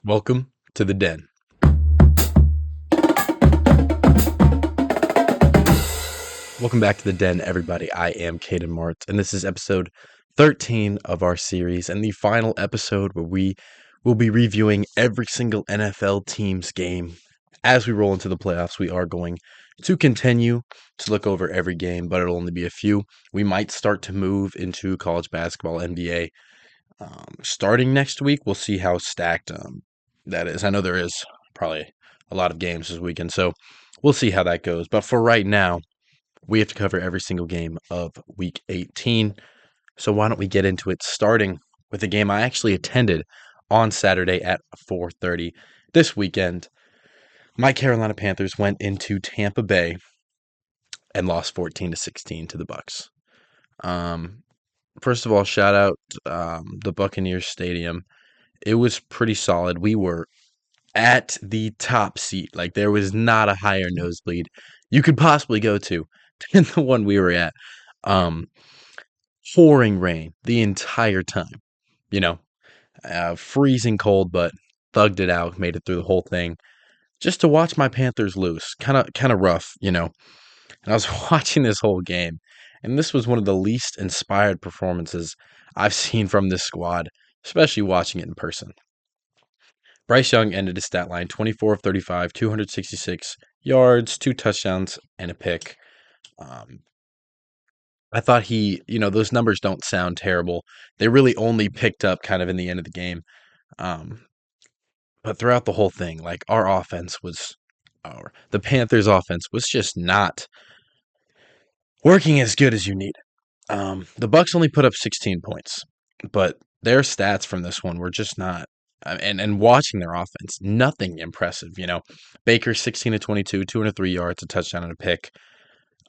Welcome to the Den. Welcome back to the Den, everybody. I am Caden Martz, and this is episode 13 of our series, and the final episode where we will be reviewing every single NFL team's game. As we roll into the playoffs, we are going to continue to look over every game, but it'll only be a few. We might start to move into college basketball, NBA. Starting next week, we'll see how stacked that is. I know there is probably a lot of games this weekend, so we'll see how that goes. But for right now, we have to cover every single game of Week 18. So why don't we get into it, starting with a game I actually attended on Saturday at 4:30 this weekend. My Carolina Panthers went into Tampa Bay and lost 14-16 to the Bucks. First of all, shout out the Buccaneers Stadium. It was pretty solid. We were at the top seat. Like, there was not a higher nosebleed you could possibly go to than the one we were at. Um, Pouring rain the entire time. You know, freezing cold, but thugged it out, made it through the whole thing. Just to watch my Panthers lose, kind of rough, you know. And I was watching this whole game, and this was one of the least inspired performances I've seen from this squad, especially watching it in person. Bryce Young ended his stat line 24 of 35, 266 yards, 2 touchdowns, and a pick. I thought those numbers don't sound terrible. They really only picked up kind of in the end of the game. Um, but throughout the whole thing, like, the Panthers' offense was just not working as good as you need. The Bucks only put up 16 points, but their stats from this one were just not. And watching their offense, nothing impressive. Baker 16 to 22, 203 yards, a touchdown, and a pick.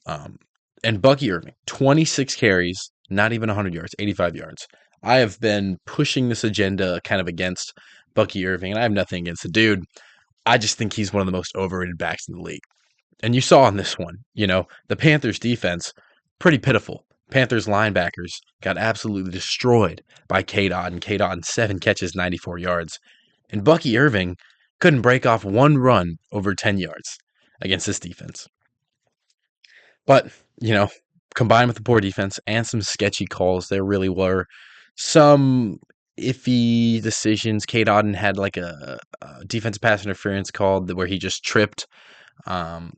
And Bucky Irving 26 carries, not even 100 yards, 85 yards. I have been pushing this agenda kind of against Bucky Irving, and I have nothing against the dude. I just think he's one of the most overrated backs in the league. And you saw in this one, the Panthers defense, pretty pitiful. Panthers linebackers got absolutely destroyed by K-Dot, and K-Dot in 7 catches, 94 yards. And Bucky Irving couldn't break off one run over 10 yards against this defense. But, combined with the poor defense and some sketchy calls, there really were some iffy decisions. K-Dot had like a defensive pass interference called where he just tripped. And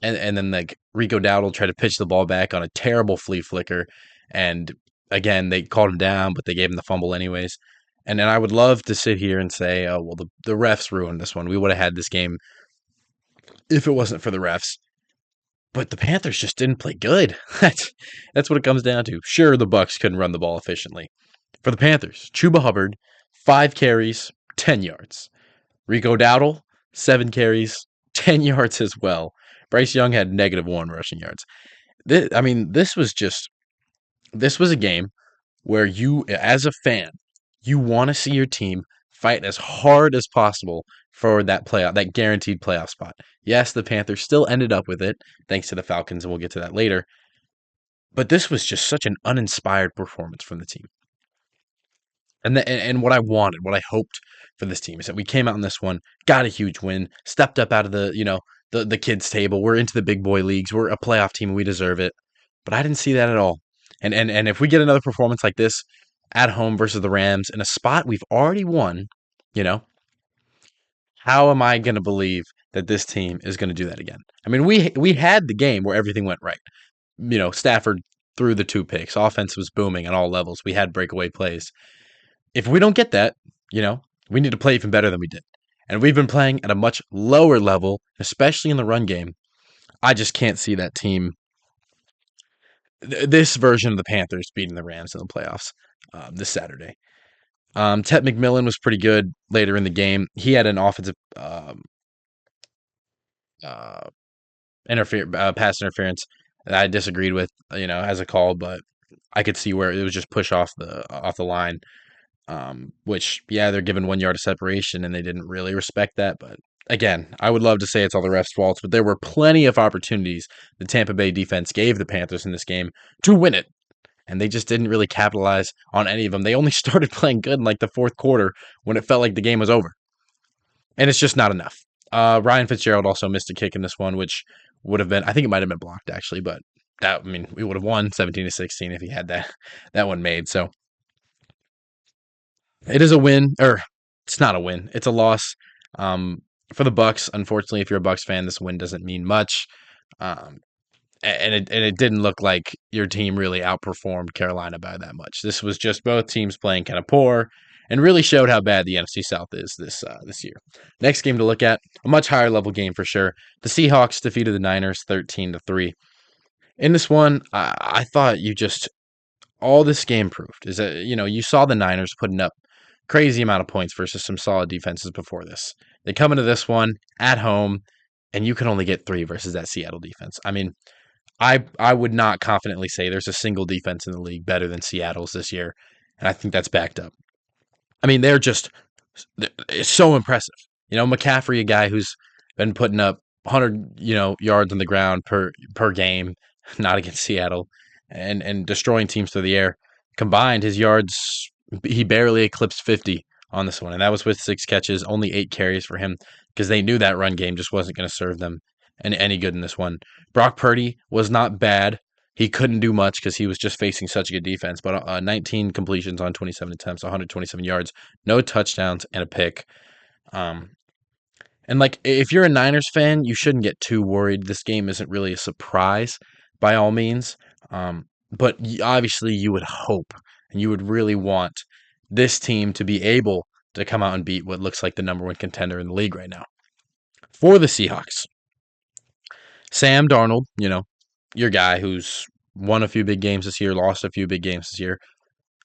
then, like, Rico Dowdle tried to pitch the ball back on a terrible flea flicker. And again, they called him down, but they gave him the fumble anyways. And then I would love to sit here and say, oh, well, the refs ruined this one. We would have had this game if it wasn't for the refs. But the Panthers just didn't play good. That's what it comes down to. Sure, the Bucks couldn't run the ball efficiently. For the Panthers, Chuba Hubbard, 5 carries, 10 yards. Rico Dowdle, 7 carries, 10 yards as well. Bryce Young had -1 rushing yards. This was a game where you, as a fan, you want to see your team fight as hard as possible for that guaranteed playoff spot. Yes, the Panthers still ended up with it, thanks to the Falcons, and we'll get to that later. But this was just such an uninspired performance from the team. And what I wanted, what I hoped for this team is that we came out in this one, got a huge win, stepped up out of the kids' table. We're into the big boy leagues. We're a playoff team, and we deserve it. But I didn't see that at all. And if we get another performance like this at home versus the Rams in a spot we've already won, how am I going to believe that this team is going to do that again? I mean, we had the game where everything went right. Stafford threw the 2 picks. Offense was booming on all levels. We had breakaway plays. If we don't get that, we need to play even better than we did. And we've been playing at a much lower level, especially in the run game. I just can't see that team, this version of the Panthers, beating the Rams in the playoffs this Saturday. Ted McMillan was pretty good later in the game. He had an offensive pass interference that I disagreed with, as a call, but I could see where it was just push off the line. Which, yeah, they're given 1 yard of separation, and they didn't really respect that. But again, I would love to say it's all the refs' faults, but there were plenty of opportunities the Tampa Bay defense gave the Panthers in this game to win it, and they just didn't really capitalize on any of them. They only started playing good in like the fourth quarter when it felt like the game was over. and it's just not enough. Ryan Fitzgerald also missed a kick in this one, which would have been, I think it might have been blocked actually, but that, I mean, we would have won 17-16 if he had that one made. So it is a win, or it's not a win. It's a loss um, for the Bucks. Unfortunately, if you're a Bucks fan, this win doesn't mean much. Um, and it didn't look like your team really outperformed Carolina by that much. This was just both teams playing kind of poor, and really showed how bad the NFC South is this year. Next game to look at, a much higher level game for sure. The Seahawks defeated the Niners 13-3. In this one, I thought you just all this game proved is that you saw the Niners putting up crazy amount of points versus some solid defenses before this. They come into this one at home, and you can only get 3 versus that Seattle defense. I mean, I would not confidently say there's a single defense in the league better than Seattle's this year, and I think that's backed up. I mean, it's so impressive. McCaffrey, a guy who's been putting up 100, yards on the ground per game, not against Seattle, and destroying teams through the air. Combined, his yards, he barely eclipsed 50 on this one, and that was with 6 catches, only 8 carries for him, because they knew that run game just wasn't going to serve them any good in this one. Brock Purdy was not bad. He couldn't do much because he was just facing such a good defense, but 19 completions on 27 attempts, 127 yards, no touchdowns, and a pick. And like, if you're a Niners fan, you shouldn't get too worried. This game isn't really a surprise by all means. But obviously you would hope and you would really want this team to be able to come out and beat what looks like the number 1 contender in the league right now. For the Seahawks, Sam Darnold, your guy who's won a few big games this year, lost a few big games this year,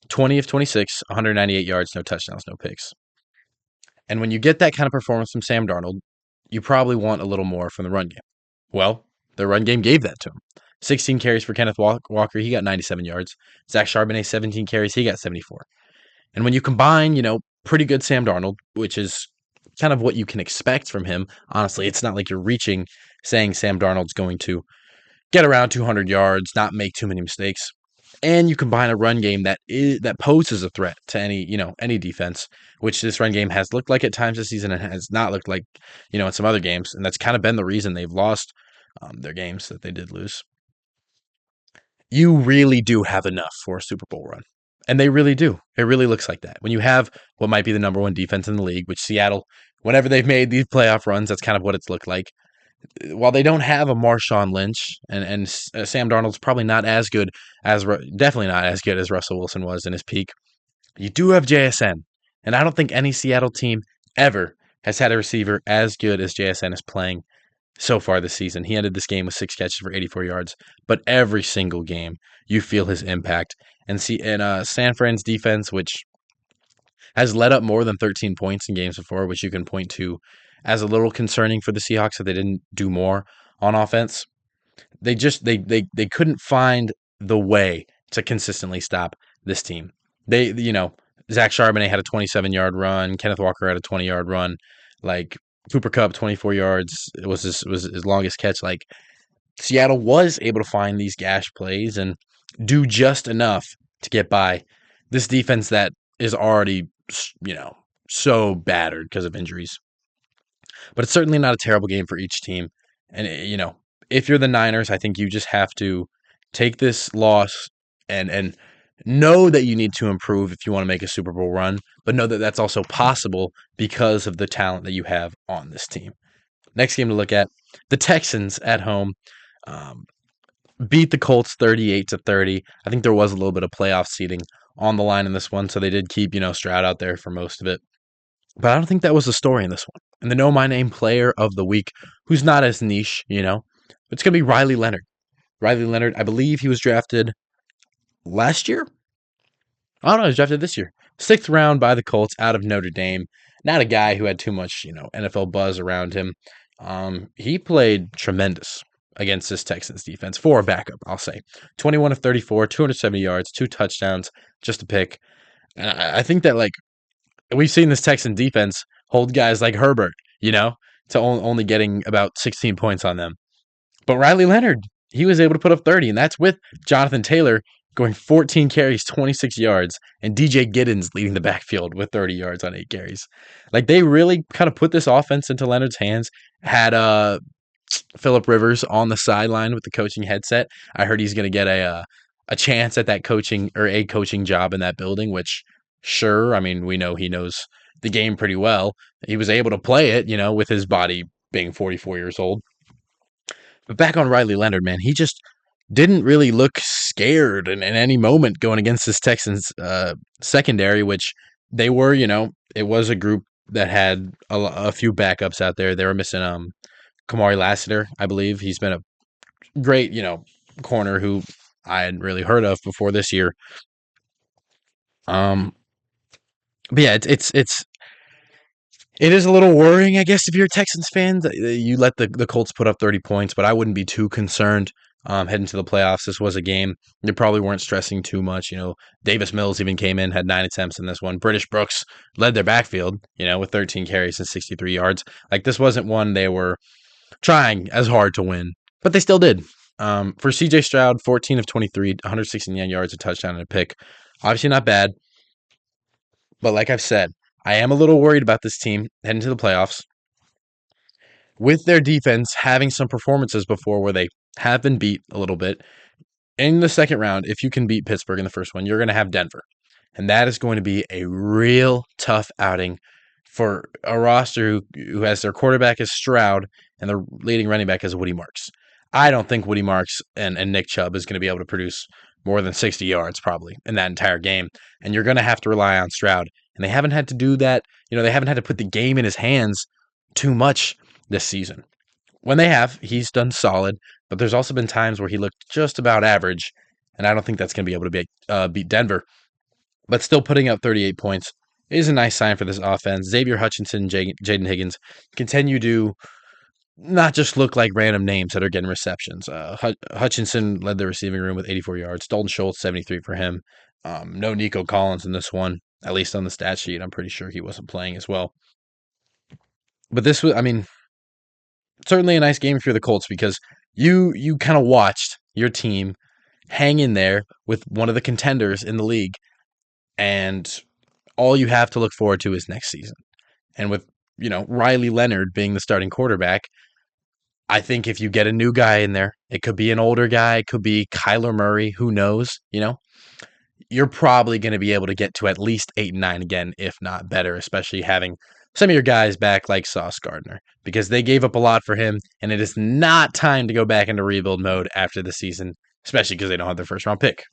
20 of 26, 198 yards, no touchdowns, no picks. And when you get that kind of performance from Sam Darnold, you probably want a little more from the run game. Well, the run game gave that to him. 16 carries for Kenneth Walker, he got 97 yards. Zach Charbonnet, 17 carries, he got 74. And when you combine, pretty good Sam Darnold, which is kind of what you can expect from him. Honestly, it's not like you're reaching saying Sam Darnold's going to get around 200 yards, not make too many mistakes. And you combine a run game that poses a threat to any defense, which this run game has looked like at times this season and has not looked like, in some other games. And that's kind of been the reason they've lost their games that they did lose. You really do have enough for a Super Bowl run. And they really do. It really looks like that. When you have what might be the number 1 defense in the league, which Seattle, whenever they've made these playoff runs, that's kind of what it's looked like. While they don't have a Marshawn Lynch, and Sam Darnold's probably not as good definitely not as good as Russell Wilson was in his peak, you do have JSN. And I don't think any Seattle team ever has had a receiver as good as JSN is playing so far this season. He ended this game with 6 catches for 84 yards, but every single game you feel his impact. And San Fran's defense, which has let up more than 13 points in games before, which you can point to as a little concerning for the Seahawks that they didn't do more on offense. They couldn't find the way to consistently stop this team. Zach Charbonnet had a 27-yard run, Kenneth Walker had a 20-yard run, like Cooper Kupp 24 yards. It was his longest catch. Like, Seattle was able to find these gash plays and do just enough to get by this defense that is already, so battered because of injuries. But it's certainly not a terrible game for each team. And, if you're the Niners, I think you just have to take this loss and know that you need to improve if you want to make a Super Bowl run, but know that that's also possible because of the talent that you have on this team. Next game to look at, the Texans at home beat the Colts 38-30. I think there was a little bit of playoff seeding on the line in this one, so they did keep, Stroud out there for most of it. But I don't think that was the story in this one. And the Know My Name player of the week, who's not as niche, it's going to be Riley Leonard. Riley Leonard, I believe he was drafted last year? I don't know, he was drafted this year. 6th round by the Colts out of Notre Dame. Not a guy who had too much, NFL buzz around him. He played tremendous against this Texans defense for a backup, I'll say. 21 of 34, 270 yards, 2 touchdowns, just a pick. And I think that, we've seen this Texan defense hold guys like Herbert, to only getting about 16 points on them. But Riley Leonard, he was able to put up 30, and that's with Jonathan Taylor going 14 carries, 26 yards, and DJ Giddens leading the backfield with 30 yards on 8 carries. Like they really kind of put this offense into Leonard's hands. Had Phillip Rivers on the sideline with the coaching headset. I heard he's going to get a chance at that coaching or a coaching job in that building, which sure, I mean, we know he knows the game pretty well. He was able to play it, with his body being 44 years old. But back on Riley Leonard, man, he just didn't really look scared in any moment going against this Texans secondary, which they were, it was a group that had a few backups out there. They were missing Kamari Lassiter, I believe. He's been a great, corner who I hadn't really heard of before this year. But yeah, it is a little worrying, I guess, if you're a Texans fan. You let the Colts put up 30 points, but I wouldn't be too concerned heading to the playoffs. This was a game they probably weren't stressing too much. Davis Mills even came in, had 9 attempts in this one. British Brooks led their backfield, with 13 carries and 63 yards. Like this wasn't one they were trying as hard to win, but they still did. For CJ Stroud, 14 of 23, 169 yards, a touchdown, and a pick. Obviously not bad. But like I've said, I am a little worried about this team heading to the playoffs. With their defense having some performances before where they have been beat a little bit. In the second round, if you can beat Pittsburgh in the first one, you're going to have Denver. And that is going to be a real tough outing for a roster who has their quarterback as Stroud and their leading running back as Woody Marks. I don't think Woody Marks and Nick Chubb is going to be able to produce more than 60 yards probably in that entire game. And you're going to have to rely on Stroud. And they haven't had to do that. They haven't had to put the game in his hands too much this season. When they have, he's done solid. But there's also been times where he looked just about average. And I don't think that's going to be able to beat Denver. But still putting up 38 points is a nice sign for this offense. Xavier Hutchinson and Jaden Higgins continue to not just look like random names that are getting receptions. Hutchinson led the receiving room with 84 yards. Dalton Schultz, 73 for him. No Nico Collins in this one, at least on the stat sheet. I'm pretty sure he wasn't playing as well. But this was, certainly a nice game for the Colts because you kind of watched your team hang in there with one of the contenders in the league, and all you have to look forward to is next season. And with, Riley Leonard being the starting quarterback, I think if you get a new guy in there, it could be an older guy, it could be Kyler Murray, who knows, you're probably going to be able to get to at least 8 and 9 again, if not better, especially having some of your guys back like Sauce Gardner, because they gave up a lot for him, and it is not time to go back into rebuild mode after the season, especially because they don't have their first round pick.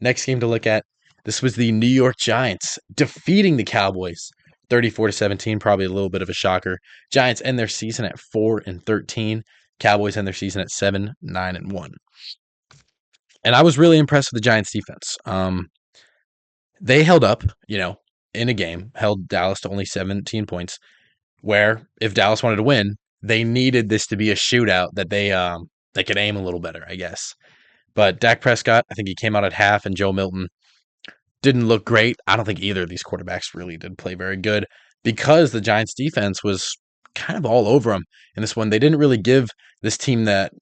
Next game to look at, this was the New York Giants defeating the Cowboys 34-17, probably a little bit of a shocker. Giants end their season at 4-13. Cowboys end their season at 7-9-1. And I was really impressed with the Giants defense. They held up, in a game, held Dallas to only 17 points, where if Dallas wanted to win, they needed this to be a shootout that they could aim a little better, I guess. But Dak Prescott, I think he came out at half, and Joe Milton didn't look great. I don't think either of these quarterbacks really did play very good because the Giants defense was kind of all over them in this one. They didn't really give this team that,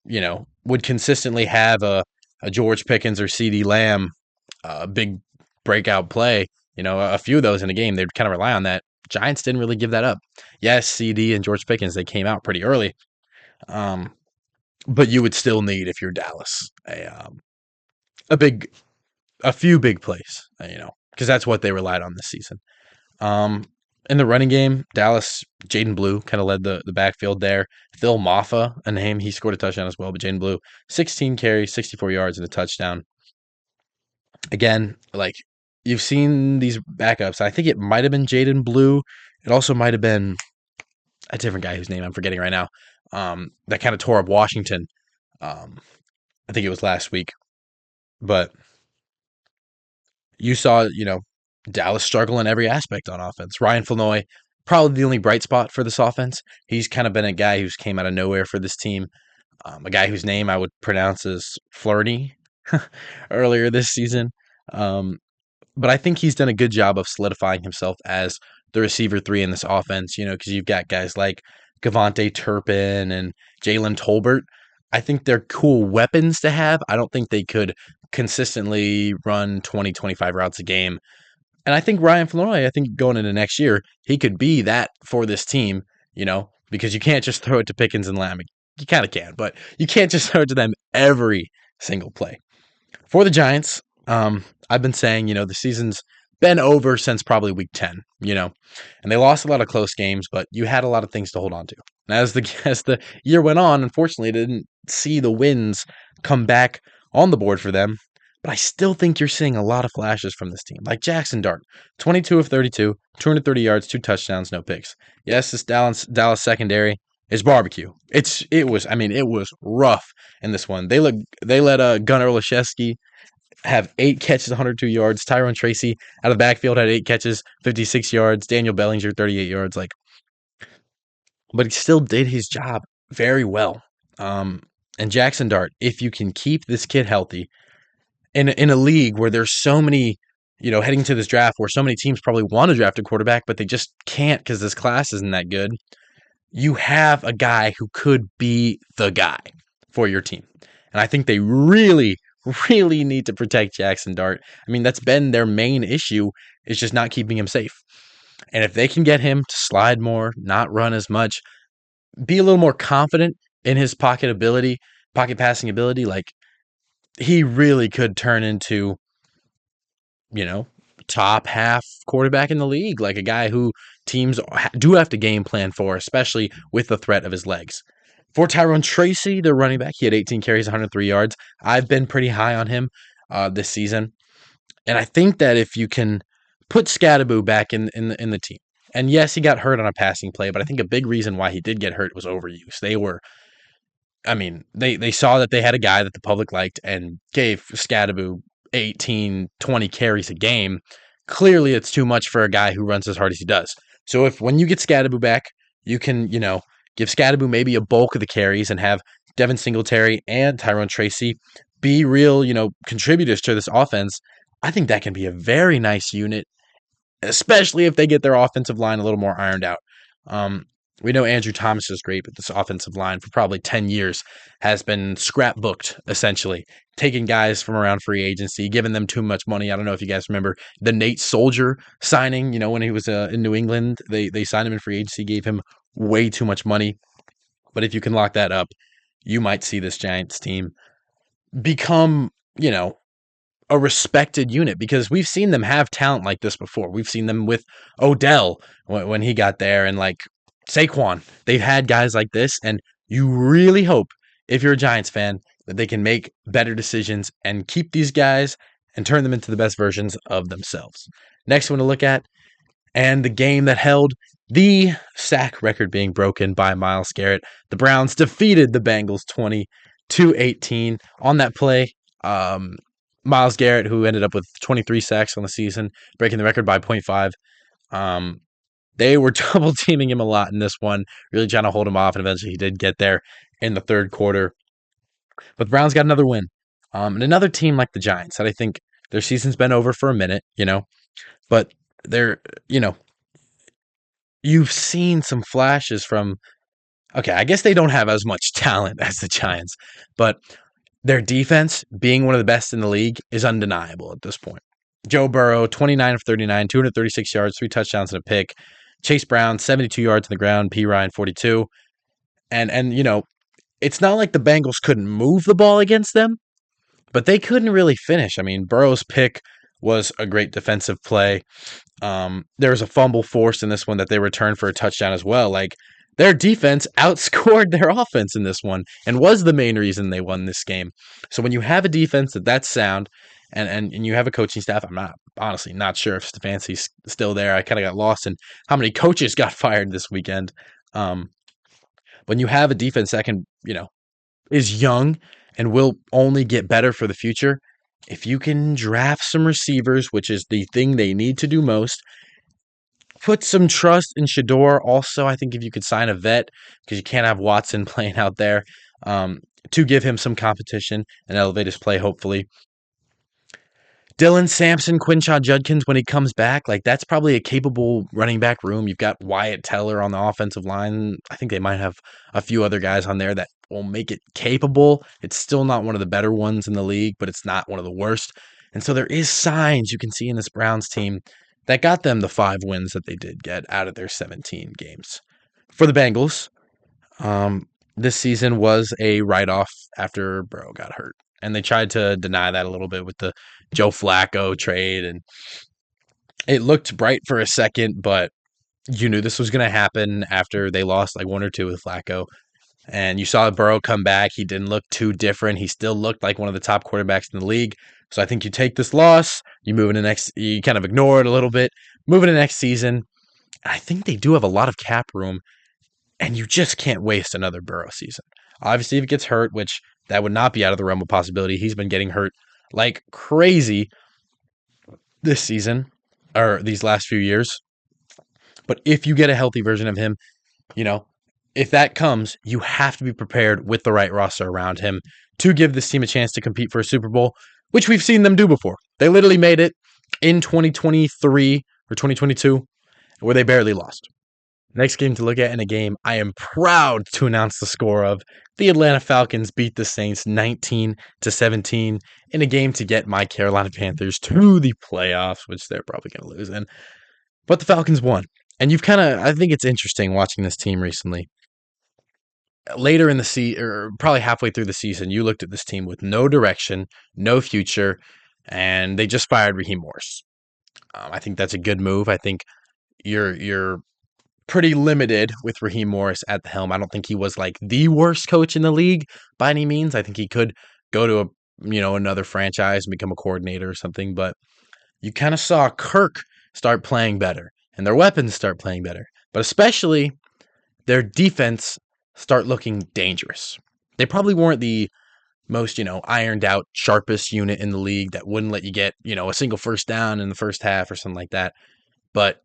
would consistently have a George Pickens or CeeDee Lamb big breakout play, a few of those in a game. They'd kind of rely on that. Giants didn't really give that up. Yes, CD and George Pickens, they came out pretty early. But you would still need, if you're Dallas, a few big plays, because that's what they relied on this season. In the running game, Dallas, Jaden Blue kind of led the backfield there. Phil Maffa, a name, he scored a touchdown as well, but Jaden Blue, 16 carries, 64 yards, and a touchdown. Again, like, you've seen these backups. I think it might have been Jaden Blue. It also might have been a different guy whose name I'm forgetting right now, that kind of tore up Washington. I think it was last week. But you saw, Dallas struggle in every aspect on offense. Ryan Flanoy, probably the only bright spot for this offense. He's kind of been a guy who's came out of nowhere for this team. A guy whose name I would pronounce as Flirty earlier this season. But I think he's done a good job of solidifying himself as the receiver 3 in this offense, because you've got guys like Gavante Turpin and Jalen Tolbert. I think they're cool weapons to have. I don't think they could consistently run 20, 25 routes a game. And I think Ryan Flournoy, I think going into next year, he could be that for this team, because you can't just throw it to Pickens and Lamb. You kind of can, but you can't just throw it to them every single play. For the Giants, I've been saying, the season's been over since probably week 10, and they lost a lot of close games, but you had a lot of things to hold on to. And as the year went on, unfortunately, they didn't see the wins come back on the board for them. But I still think you're seeing a lot of flashes from this team. Like Jackson Dart, 22 of 32, 230 yards, 2 touchdowns, no picks. Yes, this Dallas secondary is barbecue. It was rough in this one. They let Gunnar Olszewski have 8 catches, 102 yards. Tyrone Tracy out of the backfield had 8 catches, 56 yards. Daniel Bellinger, 38 yards. But he still did his job very well. And Jackson Dart, if you can keep this kid healthy, in a league where there's so many, heading to this draft where so many teams probably want to draft a quarterback, but they just can't because this class isn't that good, you have a guy who could be the guy for your team. And I think they really, really need to protect Jackson Dart. I mean, that's been their main issue, is just not keeping him safe. And if they can get him to slide more, not run as much, be a little more confident in his pocket passing ability, he really could turn into, top half quarterback in the league, like a guy who teams do have to game plan for, especially with the threat of his legs. For Tyrone Tracy, the running back, he had 18 carries, 103 yards. I've been pretty high on him this season. And I think that if you can put Scadaboo back in the team, and yes, he got hurt on a passing play, but I think a big reason why he did get hurt was overuse. They saw that they had a guy that the public liked and gave Scadaboo 18, 20 carries a game. Clearly, it's too much for a guy who runs as hard as he does. So when you get Scadaboo back, you can, give Scadaboo maybe a bulk of the carries and have Devin Singletary and Tyrone Tracy be real, contributors to this offense. I think that can be a very nice unit, especially if they get their offensive line a little more ironed out. We know Andrew Thomas is great, but this offensive line for probably 10 years has been scrapbooked, essentially, taking guys from around free agency, giving them too much money. I don't know if you guys remember the Nate Soldier signing, when he was in New England. They signed him in free agency, gave him way too much money. But if you can lock that up, you might see this Giants team become, a respected unit, because we've seen them have talent like this before. We've seen them with Odell when he got there, and Saquon. They've had guys like this, and you really hope, if you're a Giants fan, that they can make better decisions and keep these guys and turn them into the best versions of themselves. Next one to look at, and the game that held the sack record being broken by Myles Garrett. The Browns defeated the Bengals 20-18 on that play. Myles Garrett, who ended up with 23 sacks on the season, breaking the record by 0.5. They were double teaming him a lot in this one, really trying to hold him off, and eventually he did get there in the third quarter. But the Browns got another win. And another team like the Giants, that I think their season's been over for a minute, but they're, you've seen some flashes from, okay, I guess they don't have as much talent as the Giants, but their defense, being one of the best in the league, is undeniable at this point. Joe Burrow, 29 of 39, 236 yards, 3 touchdowns and a pick. Chase Brown, 72 yards on the ground. P. Ryan, 42. And it's not like the Bengals couldn't move the ball against them, but they couldn't really finish. I mean, Burrow's pick was a great defensive play. There was a fumble forced in this one that they returned for a touchdown as well. Their defense outscored their offense in this one and was the main reason they won this game. So when you have a defense that's sound and you have a coaching staff, I'm honestly not sure if Stefanski's still there. I kind of got lost in how many coaches got fired this weekend. When you have a defense that can, is young and will only get better for the future, if you can draft some receivers, which is the thing they need to do most, put some trust in Shador. Also, I think if you could sign a vet, because you can't have Watson playing out there, to give him some competition and elevate his play, hopefully. Dylan Sampson, Quinshon Judkins, when he comes back, that's probably a capable running back room. You've got Wyatt Teller on the offensive line. I think they might have a few other guys on there that will make it capable. It's still not one of the better ones in the league, but it's not one of the worst. And so there is signs you can see in this Browns team that got them the 5 wins that they did get out of their 17 games. For the Bengals, this season was a write-off after Burrow got hurt. And they tried to deny that a little bit with the Joe Flacco trade. And it looked bright for a second, but you knew this was going to happen after they lost like 1 or 2 with Flacco. And you saw Burrow come back. He didn't look too different. He still looked like one of the top quarterbacks in the league. So I think you take this loss, you move into next, you kind of ignore it a little bit, move into next season. I think they do have a lot of cap room, and you just can't waste another Burrow season. Obviously, if he gets hurt, which that would not be out of the realm of possibility, he's been getting hurt like crazy this season or these last few years. But if you get a healthy version of him, you know, if that comes, you have to be prepared with the right roster around him to give this team a chance to compete for a Super Bowl, which we've seen them do before. They literally made it in 2023 or 2022, where they barely lost. Next game to look at in a game I am proud to announce the score of. The Atlanta Falcons beat the Saints 19-17 in a game to get my Carolina Panthers to the playoffs, which they're probably going to lose in. But the Falcons won. And I think it's interesting watching this team recently. Later in the season, or probably halfway through the season, you looked at this team with no direction, no future, and they just fired Raheem Morris. I think that's a good move. I think you're pretty limited with Raheem Morris at the helm. I don't think he was like the worst coach in the league by any means. I think he could go to another franchise and become a coordinator or something, but you kind of saw Kirk start playing better and their weapons start playing better, but especially their defense start looking dangerous. They probably weren't the most, ironed out, sharpest unit in the league that wouldn't let you get, a single first down in the first half or something like that. But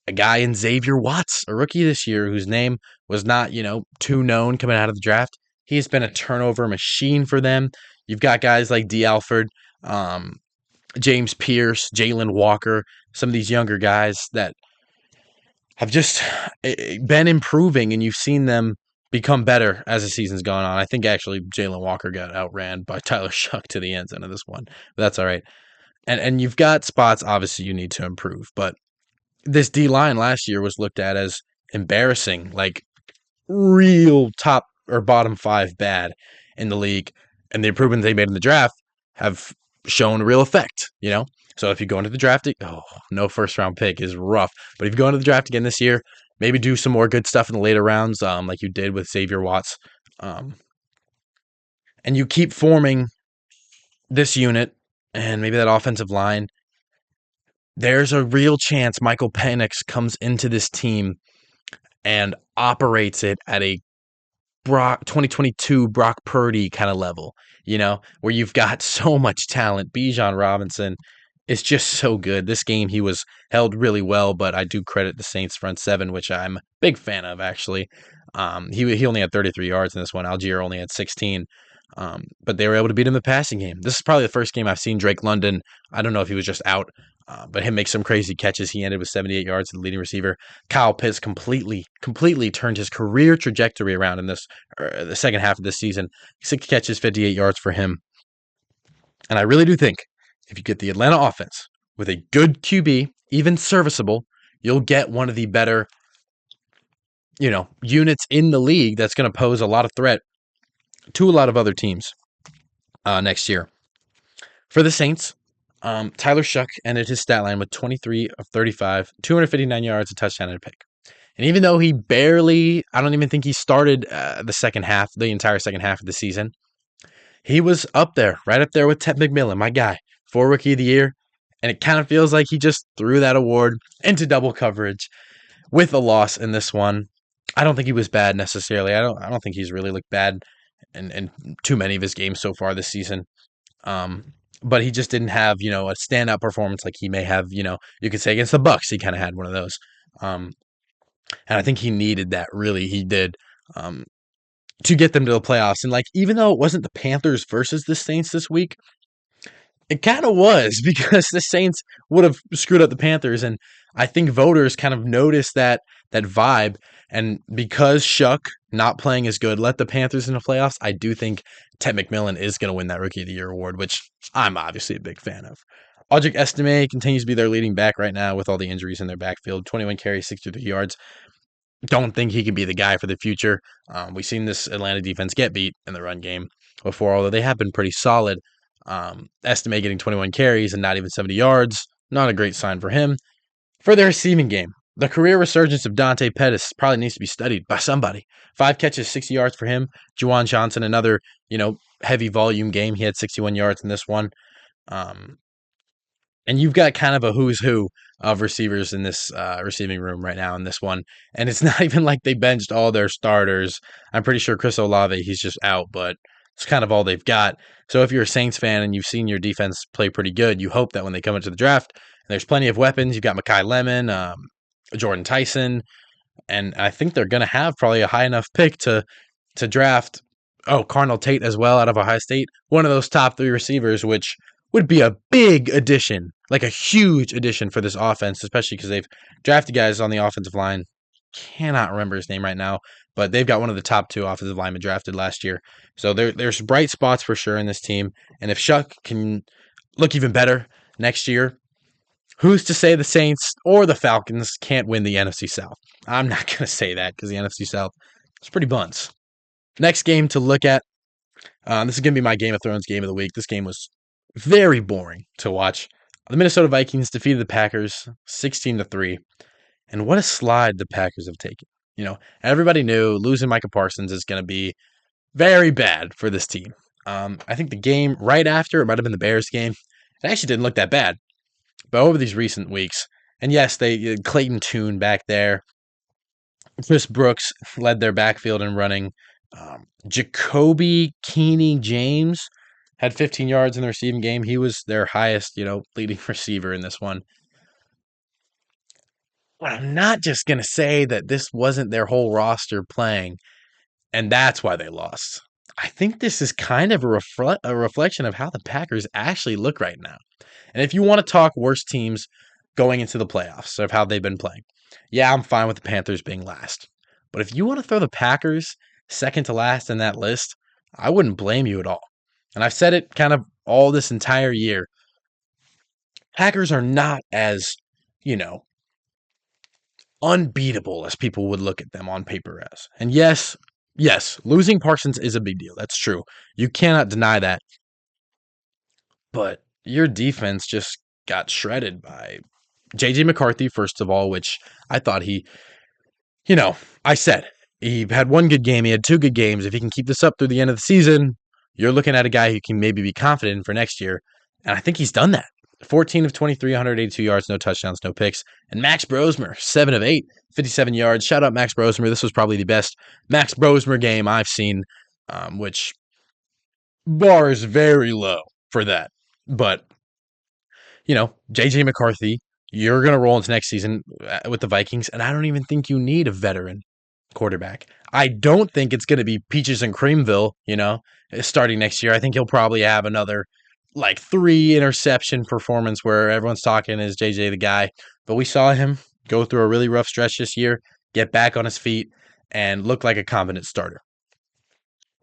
a guy in Xavier Watts, a rookie this year, whose name was not, too known coming out of the draft. He has been a turnover machine for them. You've got guys like D. Alford, James Pierce, Jalen Walker, some of these younger guys that have just been improving, and you've seen them become better as the season's gone on. I think actually Jalen Walker got outran by Tyler Shuck to the end zone of this one, but that's all right. And you've got spots, obviously, you need to improve, but this D-line last year was looked at as embarrassing, like real top or bottom 5 bad in the league, and the improvements they made in the draft have shown real effect, So if you go into the draft, no first-round pick is rough, but if you go into the draft again this year, maybe do some more good stuff in the later rounds, like you did with Xavier Watts, and you keep forming this unit and maybe that offensive line. There's a real chance Michael Penix comes into this team and operates it at a 2022 Brock Purdy kind of level, where you've got so much talent. Bijan Robinson is just so good. This game he was held really well, but I do credit the Saints front seven, which I'm a big fan of, actually. He only had 33 yards in this one. Algier only had 16. But they were able to beat him in the passing game. This is probably the first game I've seen Drake London. I don't know if he was just out, but him make some crazy catches. He ended with 78 yards, the leading receiver. Kyle Pitts completely turned his career trajectory around in the second half of this season. 6 catches, 58 yards for him. And I really do think if you get the Atlanta offense with a good QB, even serviceable, you'll get one of the better, units in the league that's going to pose a lot of threat to a lot of other teams next year. For the Saints, Tyler Shuck ended his stat line with 23 of 35, 259 yards, a touchdown, and a pick. And even though I don't even think he started the entire second half of the season, he was right up there with Ted McMillan, my guy, for Rookie of the Year. And it kind of feels like he just threw that award into double coverage with a loss in this one. I don't think he was bad necessarily. I don't think he's really looked bad in too many of his games so far this season. But he just didn't have, a standout performance like he may have, you could say against the Bucs. He kind of had one of those. And I think he needed that, really. He did, to get them to the playoffs. And even though it wasn't the Panthers versus the Saints this week, it kind of was, because the Saints would have screwed up the Panthers. And I think voters kind of noticed that vibe. And because Shuck not playing as good, let the Panthers in the playoffs, I do think Ted McMillan is going to win that Rookie of the Year award, which I'm obviously a big fan of. Audric Estime continues to be their leading back right now with all the injuries in their backfield. 21 carries, 63 yards. Don't think he can be the guy for the future. We've seen this Atlanta defense get beat in the run game before, although they have been pretty solid. Estime getting 21 carries and not even 70 yards. Not a great sign for him. For their receiving game, the career resurgence of Dante Pettis probably needs to be studied by somebody. 5 catches, 60 yards for him. Juwan Johnson, another, heavy volume game. He had 61 yards in this one. And you've got kind of a who's who of receivers in this receiving room right now in this one. And it's not even like they benched all their starters. I'm pretty sure Chris Olave, he's just out, but it's kind of all they've got. So if you're a Saints fan and you've seen your defense play pretty good, you hope that when they come into the draft, there's plenty of weapons. You've got Mekhi Lemon, Jordan Tyson, and I think they're going to have probably a high enough pick to draft, Cardinal Tate as well out of Ohio State, one of those top 3 receivers, which would be a big addition, like a huge addition for this offense, especially because they've drafted guys on the offensive line. Cannot remember his name right now, but they've got one of the top 2 offensive linemen drafted last year. So there's bright spots for sure in this team. And if Shuck can look even better next year, who's to say the Saints or the Falcons can't win the NFC South? I'm not going to say that because the NFC South is pretty buns. Next game to look at, this is going to be my Game of Thrones game of the week. This game was very boring to watch. The Minnesota Vikings defeated the Packers 16-3. And what a slide the Packers have taken. Everybody knew losing Micah Parsons is going to be very bad for this team. I think the game right after, it might have been the Bears game, it actually didn't look that bad. But over these recent weeks, and yes, they Clayton Tune back there. Chris Brooks led their backfield in running. Jacoby Keeney James had 15 yards in the receiving game. He was their highest, leading receiver in this one. But I'm not just going to say that this wasn't their whole roster playing, and that's why they lost. I think this is kind of a reflection of how the Packers actually look right now. And if you want to talk worst teams going into the playoffs of how they've been playing, yeah, I'm fine with the Panthers being last. But if you want to throw the Packers second to last in that list, I wouldn't blame you at all. And I've said it kind of all this entire year. Packers are not as, unbeatable as people would look at them on paper as. And yes, losing Parsons is a big deal. That's true. You cannot deny that. But your defense just got shredded by J.J. McCarthy, first of all, which I thought he had one good game. He had 2 good games. If he can keep this up through the end of the season, you're looking at a guy who can maybe be confident for next year. And I think he's done that. 14 of 23, 182 yards, no touchdowns, no picks. And Max Brosmer, 7 of 8, 57 yards. Shout out Max Brosmer. This was probably the best Max Brosmer game I've seen, which bar is very low for that. But, J.J. McCarthy, you're going to roll into next season with the Vikings, and I don't even think you need a veteran quarterback. I don't think it's going to be Peaches and Creamville, starting next year. I think he'll probably have another 3 interception performance where everyone's talking is JJ the guy. But we saw him go through a really rough stretch this year, get back on his feet, and look like a competent starter.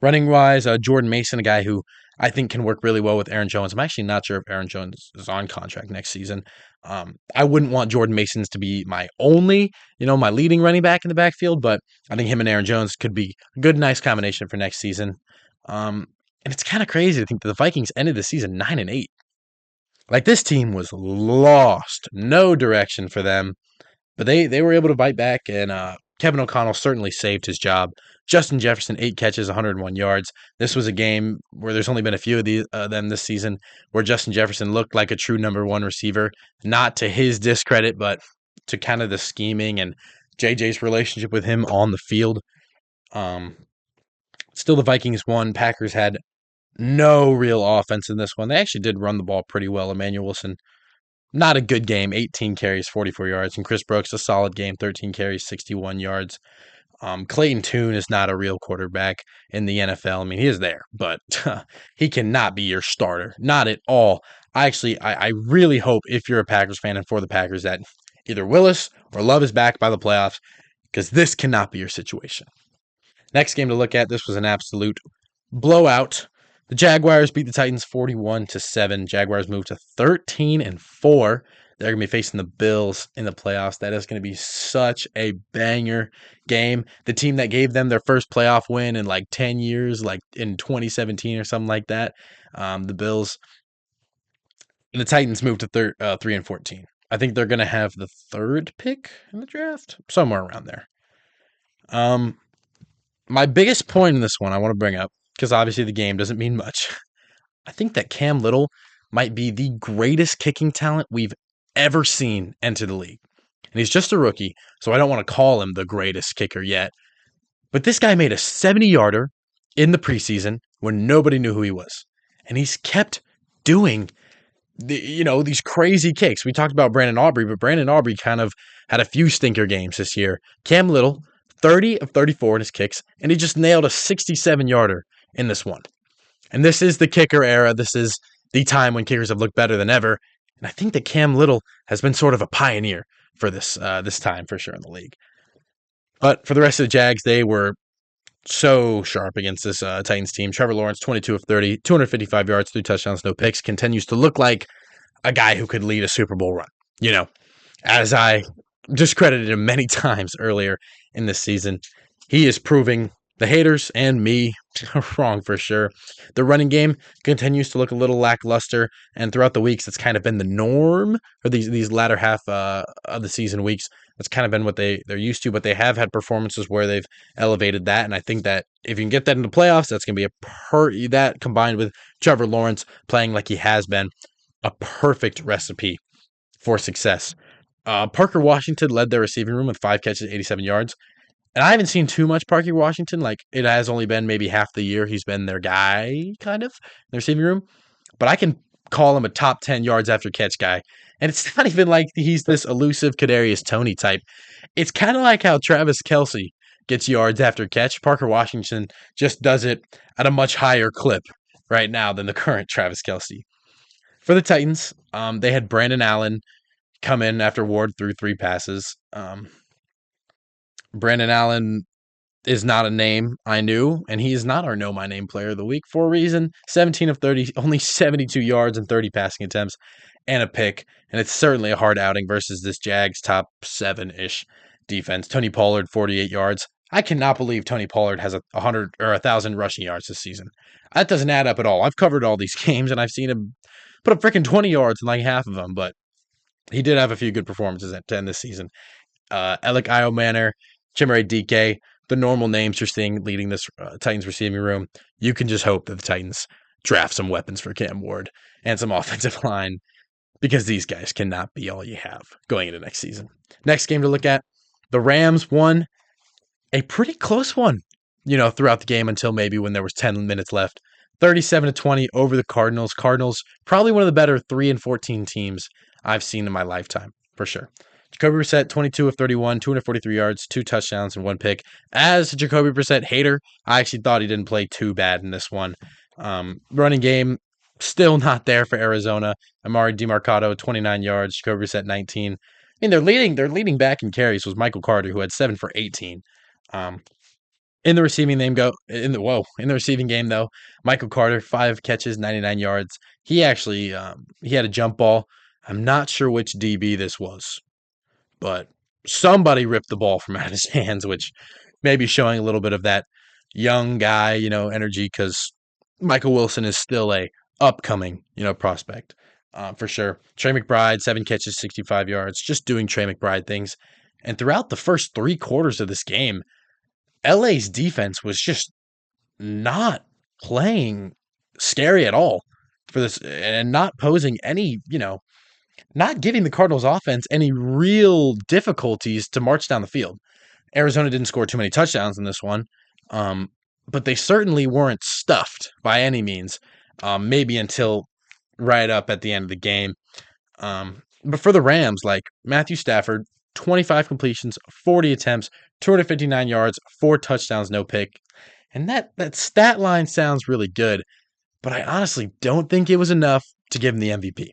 Running-wise, Jordan Mason, a guy who I think can work really well with Aaron Jones. I'm actually not sure if Aaron Jones is on contract next season. I wouldn't want Jordan Mason to be my only, my leading running back in the backfield, but I think him and Aaron Jones could be a good, nice combination for next season. And it's kind of crazy to think that the Vikings ended the season 9-8. This team was lost, no direction for them, but they were able to bite back, and Kevin O'Connell certainly saved his job. Justin Jefferson, 8 catches, 101 yards. This was a game where there's only been a few of them this season where Justin Jefferson looked like a true number 1 receiver, not to his discredit, but to kind of the scheming and JJ's relationship with him on the field. Still, the Vikings won. Packers had no real offense in this one. They actually did run the ball pretty well. Emmanuel Wilson, not a good game, 18 carries, 44 yards. And Chris Brooks, a solid game, 13 carries, 61 yards. Clayton Tune is not a real quarterback in the NFL. I mean, he is there, but he cannot be your starter. Not at all. I really hope if you're a Packers fan and for the Packers that either Willis or Love is back by the playoffs, because this cannot be your situation. Next game to look at, this was an absolute blowout. The Jaguars beat the Titans 41-7. Jaguars moved to 13-4. They're going to be facing the Bills in the playoffs. That is going to be such a banger game. The team that gave them their first playoff win in like 10 years, like in 2017 or something like that. The Bills and the Titans moved to 3-14. I think they're going to have the third pick in the draft, somewhere around there. My biggest point in this one I want to bring up, because obviously the game doesn't mean much. I think that Cam Little might be the greatest kicking talent we've ever seen enter the league. And he's just a rookie, so I don't want to call him the greatest kicker yet. But this guy made a 70-yarder in the preseason when nobody knew who he was. And he's kept doing these crazy kicks. We talked about Brandon Aubrey, but Brandon Aubrey kind of had a few stinker games this year. Cam Little, 30 of 34 in his kicks, and he just nailed a 67-yarder in this one. And this is the kicker era. This is the time when kickers have looked better than ever. And I think that Cam Little has been sort of a pioneer for this time for sure in the league. But for the rest of the Jags, they were so sharp against this Titans team. Trevor Lawrence, 22 of 30, 255 yards, 3 touchdowns, no picks, continues to look like a guy who could lead a Super Bowl run. As I discredited him many times earlier in this season, he is proving the haters and me wrong for sure. The running game continues to look a little lackluster, and throughout the weeks, it's kind of been the norm, or these latter half of the season weeks. That's kind of been what they're used to, but they have had performances where they've elevated that, and I think that if you can get that into playoffs, that's going to be that combined with Trevor Lawrence playing like he has been, a perfect recipe for success. Parker Washington led their receiving room with 5 catches, 87 yards. And I haven't seen too much Parker Washington. Like, it has only been maybe half the year he's been their guy, kind of, in the receiving room. But I can call him a top 10 yards after catch guy. And it's not even like he's this elusive Kadarius Toney type. It's kind of like how Travis Kelce gets yards after catch. Parker Washington just does it at a much higher clip right now than the current Travis Kelce. For the Titans, they had Brandon Allen come in after Ward threw 3 passes. Brandon Allen is not a name I knew, and he is not our Know My Name player of the week for a reason. 17 of 30, only 72 yards and 30 passing attempts and a pick, and it's certainly a hard outing versus this Jags top 7-ish defense. Tony Pollard, 48 yards. I cannot believe Tony Pollard has 100 or 1,000 rushing yards this season. That doesn't add up at all. I've covered all these games, and I've seen him put up freaking 20 yards in like half of them, but he did have a few good performances to end this season. Alec Iomanner, Chimere Dike, the normal names you're seeing leading this Titans receiving room. You can just hope that the Titans draft some weapons for Cam Ward and some offensive line, because these guys cannot be all you have going into next season. Next game to look at, the Rams won a pretty close one, throughout the game until maybe when there was 10 minutes left. 37-20 over the Cardinals. Cardinals, probably one of the better 3-14 teams I've seen in my lifetime, for sure. Jacoby Brissett, 22 of 31, 243 yards, 2 touchdowns, and 1 pick. As a Jacoby Brissett hater, I actually thought he didn't play too bad in this one. Running game, still not there for Arizona. Amari DeMarcado, 29 yards, Jacoby Brissett, 19. I mean, their leading back in carries was Michael Carter, who had 7 for 18. In the receiving game though, Michael Carter, 5 catches, 99 yards. He actually he had a jump ball. I'm not sure which DB this was, but somebody ripped the ball from out of his hands, which may be showing a little bit of that young guy, energy, because Michael Wilson is still a upcoming, prospect for sure. Trey McBride, 7 catches, 65 yards, just doing Trey McBride things. And throughout the first 3 quarters of this game, LA's defense was just not playing scary at all for this, and not posing any, not giving the Cardinals offense any real difficulties to march down the field. Arizona didn't score too many touchdowns in this one, but they certainly weren't stuffed by any means, maybe until right up at the end of the game. But for the Rams, like Matthew Stafford, 25 completions, 40 attempts, 259 yards, 4 touchdowns, no pick. And that stat line sounds really good, but I honestly don't think it was enough to give him the MVP.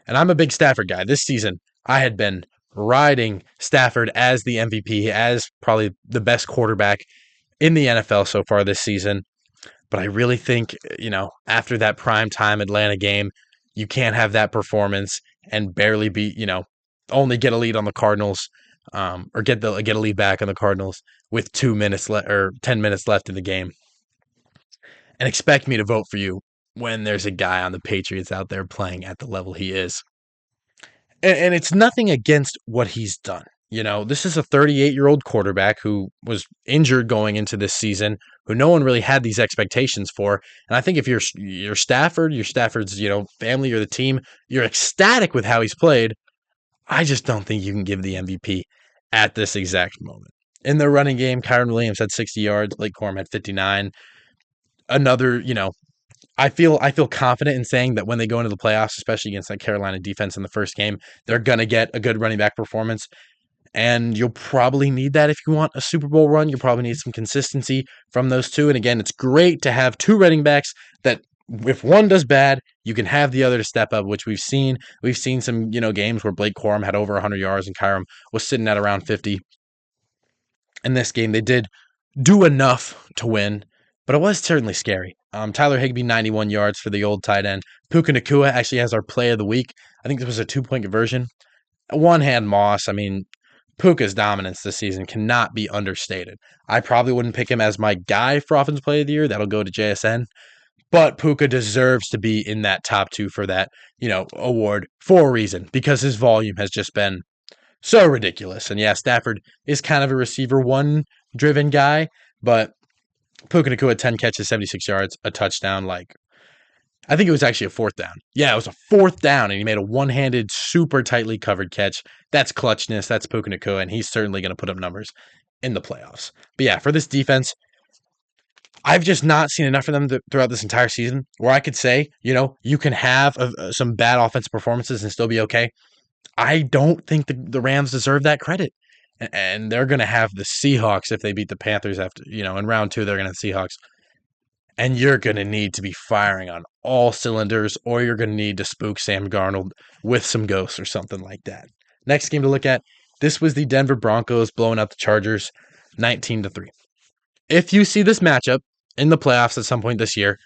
And I'm a big Stafford guy. This season, I had been riding Stafford as the MVP, as probably the best quarterback in the NFL so far this season. But I really think, after that prime time Atlanta game, you can't have that performance and barely beat, only get a lead on the Cardinals, or get a lead back on the Cardinals with 2 minutes or 10 minutes left in the game, and expect me to vote for you when there's a guy on the Patriots out there playing at the level he is. And it's nothing against what he's done. This is a 38-year-old quarterback who was injured going into this season, who no one really had these expectations for. And I think if you're Stafford's, family or the team, you're ecstatic with how he's played. I just don't think you can give the MVP at this exact moment. In the running game, Kyron Williams had 60 yards, Blake Corum had 59. Another, I feel confident in saying that when they go into the playoffs, especially against that Carolina defense in the first game, they're gonna get a good running back performance. And you'll probably need that if you want a Super Bowl run. You'll probably need some consistency from those two. And again, it's great to have two running backs that if one does bad, you can have the other to step up, which we've seen. We've seen some, games where Blake Corum had over 100 yards and Kyron was sitting at around 50. In this game, they did do enough to win, but it was certainly scary. Tyler Higbee, 91 yards for the old tight end. Puka Nacua actually has our play of the week. I think this was a 2-point conversion. One-hand Moss, Puka's dominance this season cannot be understated. I probably wouldn't pick him as my guy for Offensive Player of the Year. That'll go to JSN. But Puka deserves to be in that top two for that, award for a reason, because his volume has just been so ridiculous. And yeah, Stafford is kind of a receiver one driven guy, but Puka Nacua, 10 catches, 76 yards, a touchdown. I think it was actually a fourth down. Yeah, it was a fourth down, and he made a one-handed, super tightly covered catch. That's clutchness. That's Puka Nacua, and he's certainly going to put up numbers in the playoffs. But yeah, for this defense, I've just not seen enough of them throughout this entire season where I could say, you can have some bad offensive performances and still be okay. I don't think the Rams deserve that credit. And they're going to have the Seahawks if they beat the Panthers after, in round 2, they're going to have the Seahawks. And you're going to need to be firing on all cylinders, or you're going to need to spook Sam Darnold with some ghosts or something like that. Next game to look at, this was the Denver Broncos blowing out the Chargers 19-3. If you see this matchup in the playoffs at some point this year,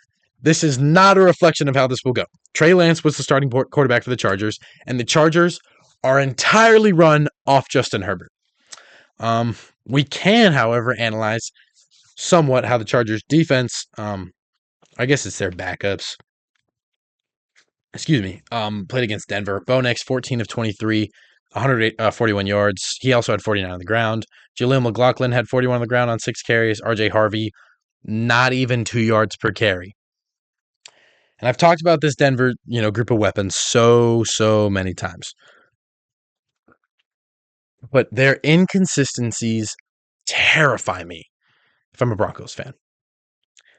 this is not a reflection of how this will go. Trey Lance was the starting quarterback for the Chargers, and the Chargers are entirely run off Justin Herbert. We can, however, analyze somewhat how the Chargers defense, I guess it's their backups, played against Denver. Bo Nix, 14 of 23, 141 yards. He also had 49 on the ground. Jaleel McLaughlin had 41 on the ground on 6 carries. RJ Harvey, not even 2 yards per carry. And I've talked about this Denver, group of weapons so many times. But their inconsistencies terrify me if I'm a Broncos fan.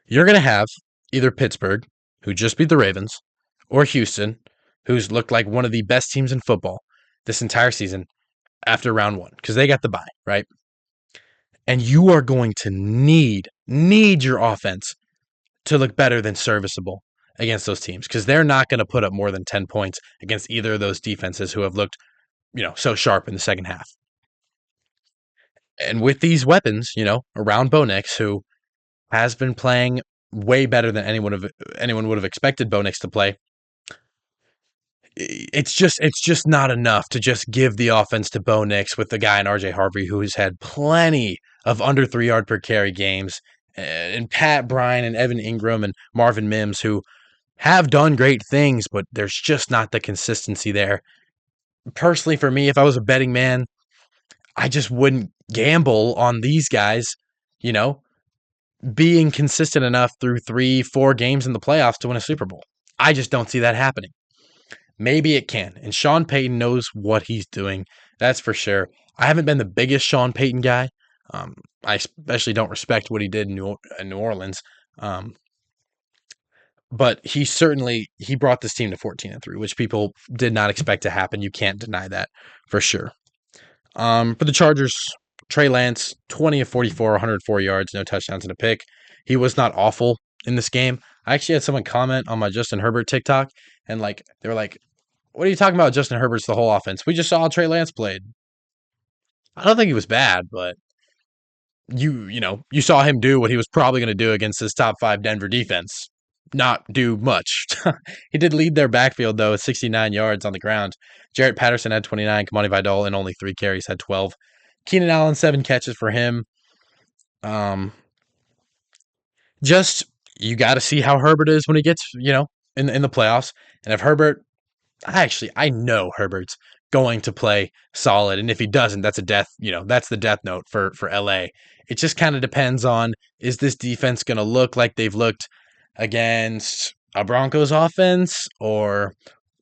You're going to have either Pittsburgh, who just beat the Ravens, or Houston, who's looked like one of the best teams in football this entire season after round 1, because they got the bye, right? And you are going to need your offense to look better than serviceable against those teams, because they're not going to put up more than 10 points against either of those defenses who have looked, so sharp in the second half. And with these weapons, around Bo Nix, who has been playing way better than anyone would have expected Bo Nix to play, it's just not enough to just give the offense to Bo Nix with the guy in RJ Harvey who has had plenty of under 3 yard per carry games, and Pat Bryant and Evan Ingram and Marvin Mims, who have done great things, but there's just not the consistency there. Personally, for me, if I was a betting man, I just wouldn't gamble on these guys, being consistent enough through 3-4 games in the playoffs to win a Super Bowl. I just don't see that happening. Maybe it can. And Sean Payton knows what he's doing. That's for sure. I haven't been the biggest Sean Payton guy. I especially don't respect what he did in New Orleans. But he brought this team to 14-3, which people did not expect to happen. You can't deny that for sure. For the Chargers, Trey Lance, 20 of 44, 104 yards, no touchdowns and a pick. He was not awful in this game. I actually had someone comment on my Justin Herbert TikTok, and they were like, "What are you talking about? Justin Herbert's the whole offense. We just saw how Trey Lance played." I don't think he was bad, but you saw him do what he was probably going to do against this top 5 Denver defense. Not do much. He did lead their backfield, though, with 69 yards on the ground. Jarrett Patterson had 29. Kamani Vidal, in only 3 carries, had 12. Keenan Allen, 7 catches for him. Just, you got to see how Herbert is when he gets, in the playoffs. And if Herbert, I know Herbert's going to play solid. And if he doesn't, that's that's the death note for LA. It just kind of depends on, is this defense going to look like they've looked against a Broncos offense, or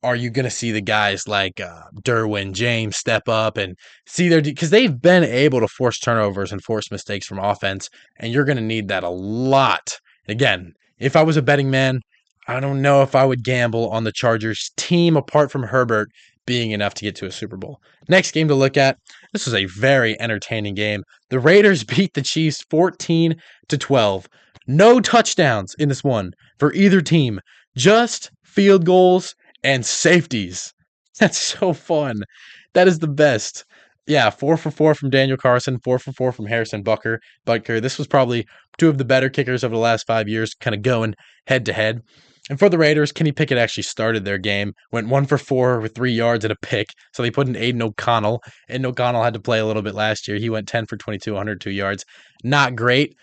are you going to see the guys like Derwin James step up and see because they've been able to force turnovers and force mistakes from offense, and you're going to need that a lot. Again, if I was a betting man, I don't know if I would gamble on the Chargers team apart from Herbert being enough to get to a Super Bowl. Next game to look at. This was a very entertaining game. The Raiders beat the Chiefs 14-12. No touchdowns in this one for either team. Just field goals and safeties. That's so fun. That is the best. Yeah, 4 for 4 from Daniel Carson, 4 for 4 from Harrison Butker. This was probably two of the better kickers over the last 5 years, kind of going head to head. And for the Raiders, Kenny Pickett actually started their game, went 1 for 4 with 3 yards and a pick. So they put in Aiden O'Connell. Aiden O'Connell had to play a little bit last year. He went 10 for 22, 102 yards. Not great.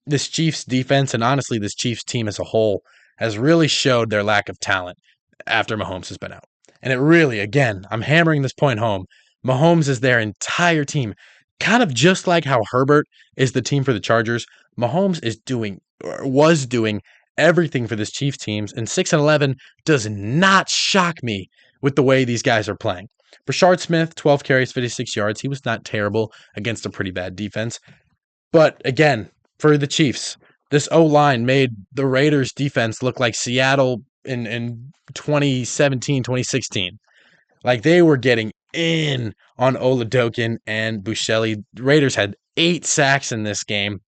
This Chiefs defense, and honestly this Chiefs team as a whole, has really showed their lack of talent after Mahomes has been out. And it really, again, I'm hammering this point home, Mahomes is their entire team. Kind of just like how Herbert is the team for the Chargers, Mahomes was doing everything for this Chiefs teams, and 6-11 does not shock me with the way these guys are playing. Brashard Smith, 12 carries, 56 yards. He was not terrible against a pretty bad defense. But again, for the Chiefs, this O-line made the Raiders defense look like Seattle in 2017, 2016. Like, they were getting in on Oladokin and Buscelli. Raiders had 8 sacks in this game.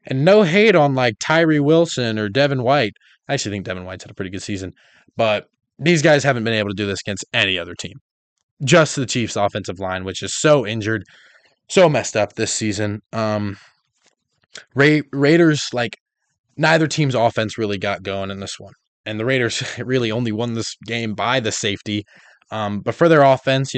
And no hate on like Tyree Wilson or Devin White. I actually think Devin White's had a pretty good season. But these guys haven't been able to do this against any other team. Just the Chiefs' offensive line, which is so injured, so messed up this season. Raiders, like, neither team's offense really got going in this one. And the Raiders really only won this game by the safety. But for their offense,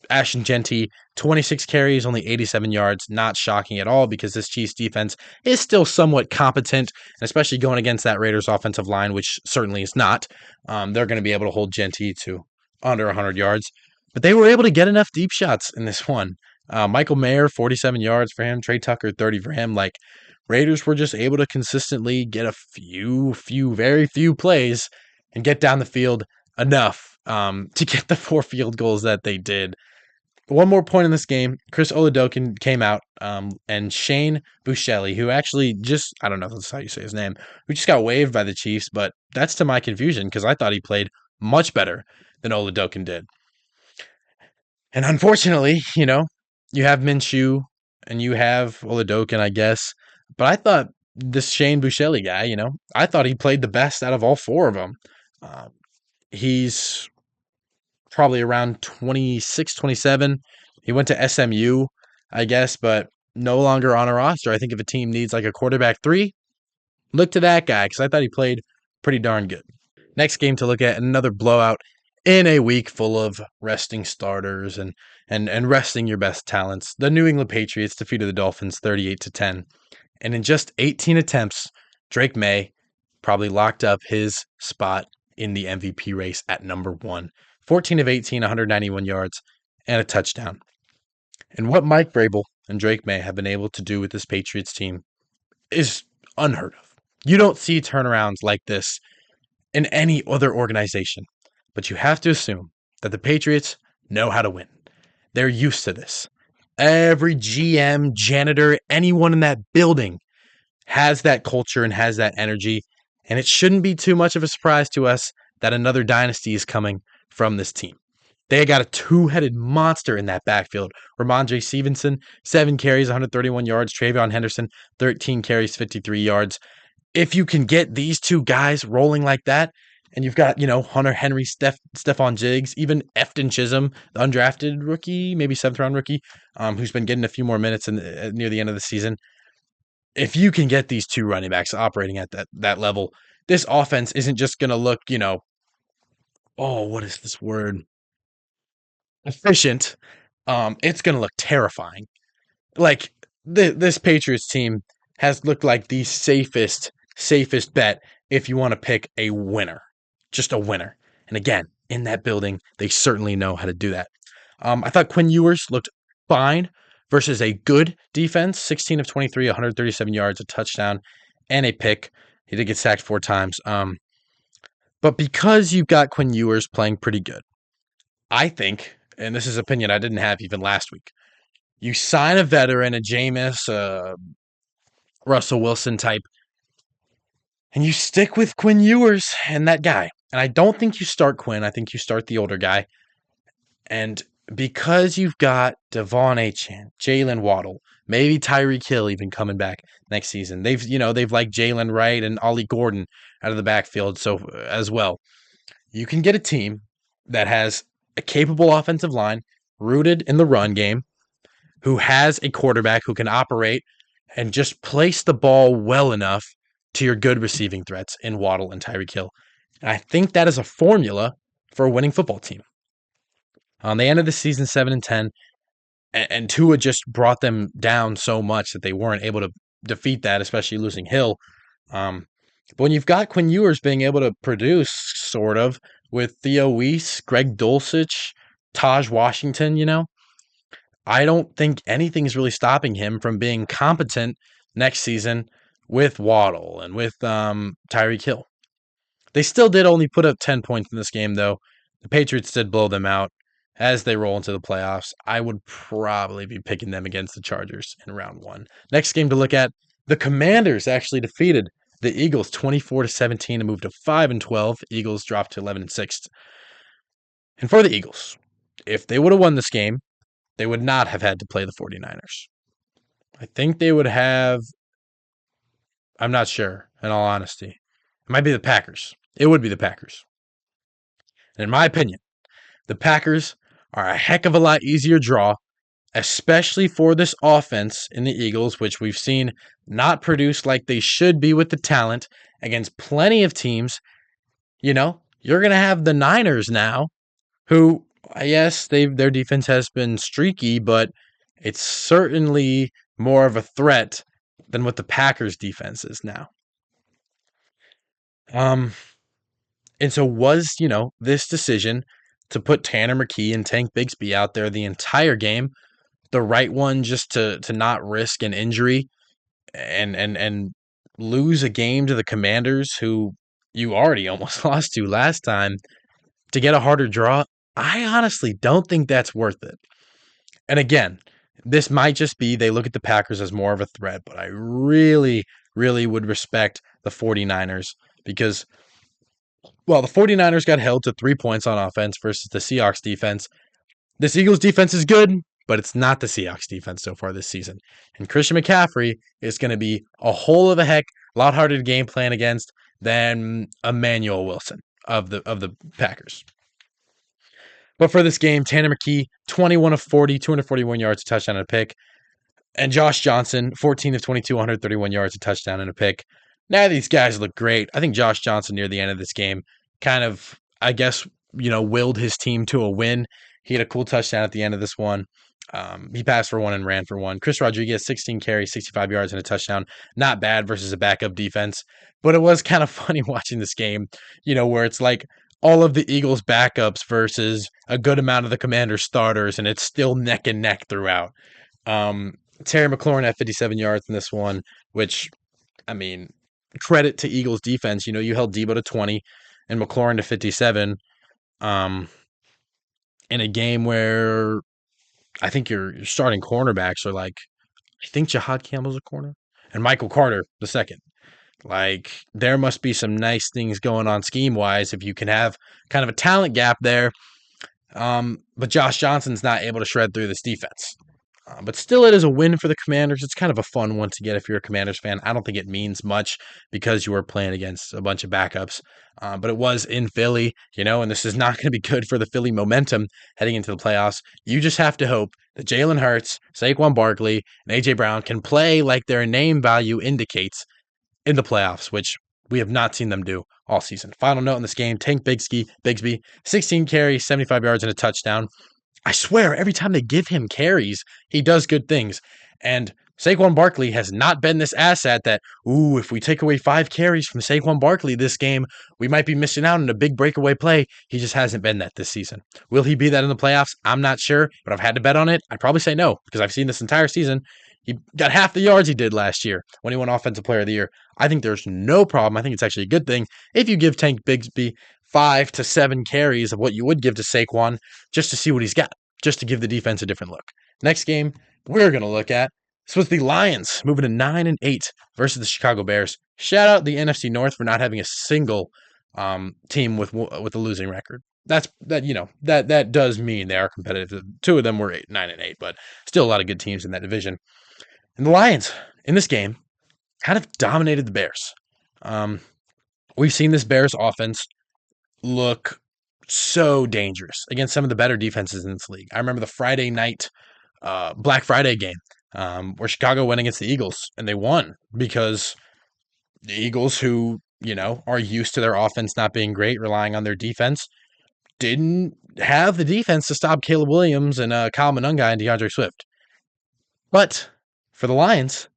Ashton Genty, 26 carries, only 87 yards. Not shocking at all because this Chiefs defense is still somewhat competent, and especially going against that Raiders offensive line, which certainly is not. They're going to be able to hold Genty to under 100 yards. But they were able to get enough deep shots in this one. Michael Mayer, 47 yards for him. Trey Tucker, 30 for him. Like, Raiders were just able to consistently get a very few plays and get down the field enough to get the 4 field goals that they did. One more point in this game, Chris Oladokin came out, and Shane Buscelli, who actually I don't know if that's how you say his name, who just got waived by the Chiefs, but that's to my confusion because I thought he played much better than Oladokin did. And unfortunately, you have Minshew and you have Oladokin, I guess, but I thought this Shane Buscelli guy, I thought he played the best out of all 4 of them. He's probably around 26, 27. He went to SMU, I guess, but no longer on a roster. I think if a team needs like a quarterback 3, look to that guy because I thought he played pretty darn good. Next game to look at, another blowout in a week full of resting starters and resting your best talents. The New England Patriots defeated the Dolphins 38-10. And in just 18 attempts, Drake May probably locked up his spot in the MVP race at number 1. 14 of 18, 191 yards, and a touchdown. And what Mike Vrabel and Drake May have been able to do with this Patriots team is unheard of. You don't see turnarounds like this in any other organization, but you have to assume that the Patriots know how to win. They're used to this. Every GM, janitor, anyone in that building has that culture and has that energy, and it shouldn't be too much of a surprise to us that another dynasty is coming from this team. They got a 2-headed monster in that backfield. Ramondre Stevenson, 7 carries, 131 yards. Travion Henderson, 13 carries, 53 yards. If you can get these 2 guys rolling like that, And you've got, Hunter Henry, Stephon Diggs, even Efton Chisholm, the undrafted rookie, maybe seventh round rookie, who's been getting a few more minutes near the end of the season. If you can get these two running backs operating at that level, this offense isn't just going to look, what is this word? Efficient. It's going to look terrifying. Like this Patriots team has looked like the safest bet if you want to pick a winner, just a winner. And again, in that building, they certainly know how to do that. I thought Quinn Ewers looked fine versus a good defense, 16 of 23, 137 yards, a touchdown, and a pick. He did get sacked 4 times. But because you've got Quinn Ewers playing pretty good, I think, and this is opinion I didn't have even last week, you sign a veteran, a Jameis, Russell Wilson type, and you stick with Quinn Ewers and that guy. And I don't think you start Quinn. I think you start the older guy. And because you've got Devon Achane, Jalen Waddle, maybe Tyreek Hill even coming back next season. They've liked Jalen Wright and Ollie Gordon out of the backfield so as well. You can get a team that has a capable offensive line rooted in the run game, who has a quarterback who can operate and just place the ball well enough to your good receiving threats in Waddle and Tyreek Hill. And I think that is a formula for a winning football team. They ended the season 7-10, and Tua just brought them down so much that they weren't able to defeat that, especially losing Hill. But when you've got Quinn Ewers being able to produce, sort of, with Theo Weiss, Greg Dulcich, Taj Washington, I don't think anything's really stopping him from being competent next season with Waddle and with Tyreek Hill. They still did only put up 10 points in this game, though. The Patriots did blow them out as they roll into the playoffs. I would probably be picking them against the Chargers in round 1. Next game to look at, the Commanders actually defeated the Eagles 24-17 and moved to 5-12. Eagles dropped to 11-6. And for the Eagles, if they would have won this game, they would not have had to play the 49ers. I think they would have, I'm not sure, in all honesty. It might be the Packers. It would be the Packers. And in my opinion, the Packers are a heck of a lot easier draw, especially for this offense in the Eagles, which we've seen not produce like they should be with the talent against plenty of teams. You're going to have the Niners now, who, yes, their defense has been streaky, but it's certainly more of a threat than what the Packers defense is now. And so was, this decision to put Tanner McKee and Tank Bigsby out there the entire game the right one, just to not risk an injury and lose a game to the Commanders, who you already almost lost to last time, to get a harder draw? I honestly don't think that's worth it. And again, this might just be they look at the Packers as more of a threat, but I really, really would respect the 49ers because, well, the 49ers got held to 3 points on offense versus the Seahawks defense. This Eagles defense is good, but it's not the Seahawks defense so far this season. And Christian McCaffrey is going to be a whole of a heck, a lot harder to game plan against than Emmanuel Wilson of the Packers. But for this game, Tanner McKee, 21 of 40, 241 yards, a touchdown and a pick. And Josh Johnson, 14 of 22, 131 yards, a touchdown and a pick. Now these guys look great. I think Josh Johnson near the end of this game kind of, I guess, willed his team to a win. He had a cool touchdown at the end of this one. He passed for 1 and ran for 1. Chris Rodriguez, 16 carries, 65 yards, and a touchdown. Not bad versus a backup defense. But it was kind of funny watching this game, where it's like all of the Eagles backups versus a good amount of the Commanders starters, and it's still neck and neck throughout. Terry McLaurin had 57 yards in this one, which, I mean, credit to Eagles defense. You held Debo to 20 and McLaurin to 57 in a game where I think your starting cornerbacks are like, I think Jahad Campbell's a corner and Michael Carter the second. Like, there must be some nice things going on scheme-wise if you can have kind of a talent gap there. But Josh Johnson's not able to shred through this defense. But still, it is a win for the Commanders. It's kind of a fun one to get if you're a Commanders fan. I don't think it means much because you were playing against a bunch of backups. But it was in Philly, and this is not going to be good for the Philly momentum heading into the playoffs. You just have to hope that Jalen Hurts, Saquon Barkley, and A.J. Brown can play like their name value indicates in the playoffs, which we have not seen them do all season. Final note in this game, Tank Bigsby, 16 carries, 75 yards, and a touchdown. I swear, every time they give him carries, he does good things. And Saquon Barkley has not been this asset that, if we take away 5 carries from Saquon Barkley this game, we might be missing out on a big breakaway play. He just hasn't been that this season. Will he be that in the playoffs? I'm not sure, but I've had to bet on it. I'd probably say no, because I've seen this entire season. He got half the yards he did last year when he won Offensive Player of the Year. I think there's no problem. I think it's actually a good thing if you give Tank Bigsby 5 to 7 carries of what you would give to Saquon just to see what he's got, just to give the defense a different look. Next game we're going to look at, this was the Lions moving to 9-8 versus the Chicago Bears. Shout out the NFC North for not having a single team with a losing record. That does mean they are competitive. 2 of them were 9-8, but still a lot of good teams in that division. And the Lions in this game kind of dominated the Bears. We've seen this Bears offense look so dangerous against some of the better defenses in this league. I remember the Friday night Black Friday game where Chicago went against the Eagles, and they won because the Eagles, who, are used to their offense not being great, relying on their defense, didn't have the defense to stop Caleb Williams and Kyle Monunga and DeAndre Swift. But for the Lions,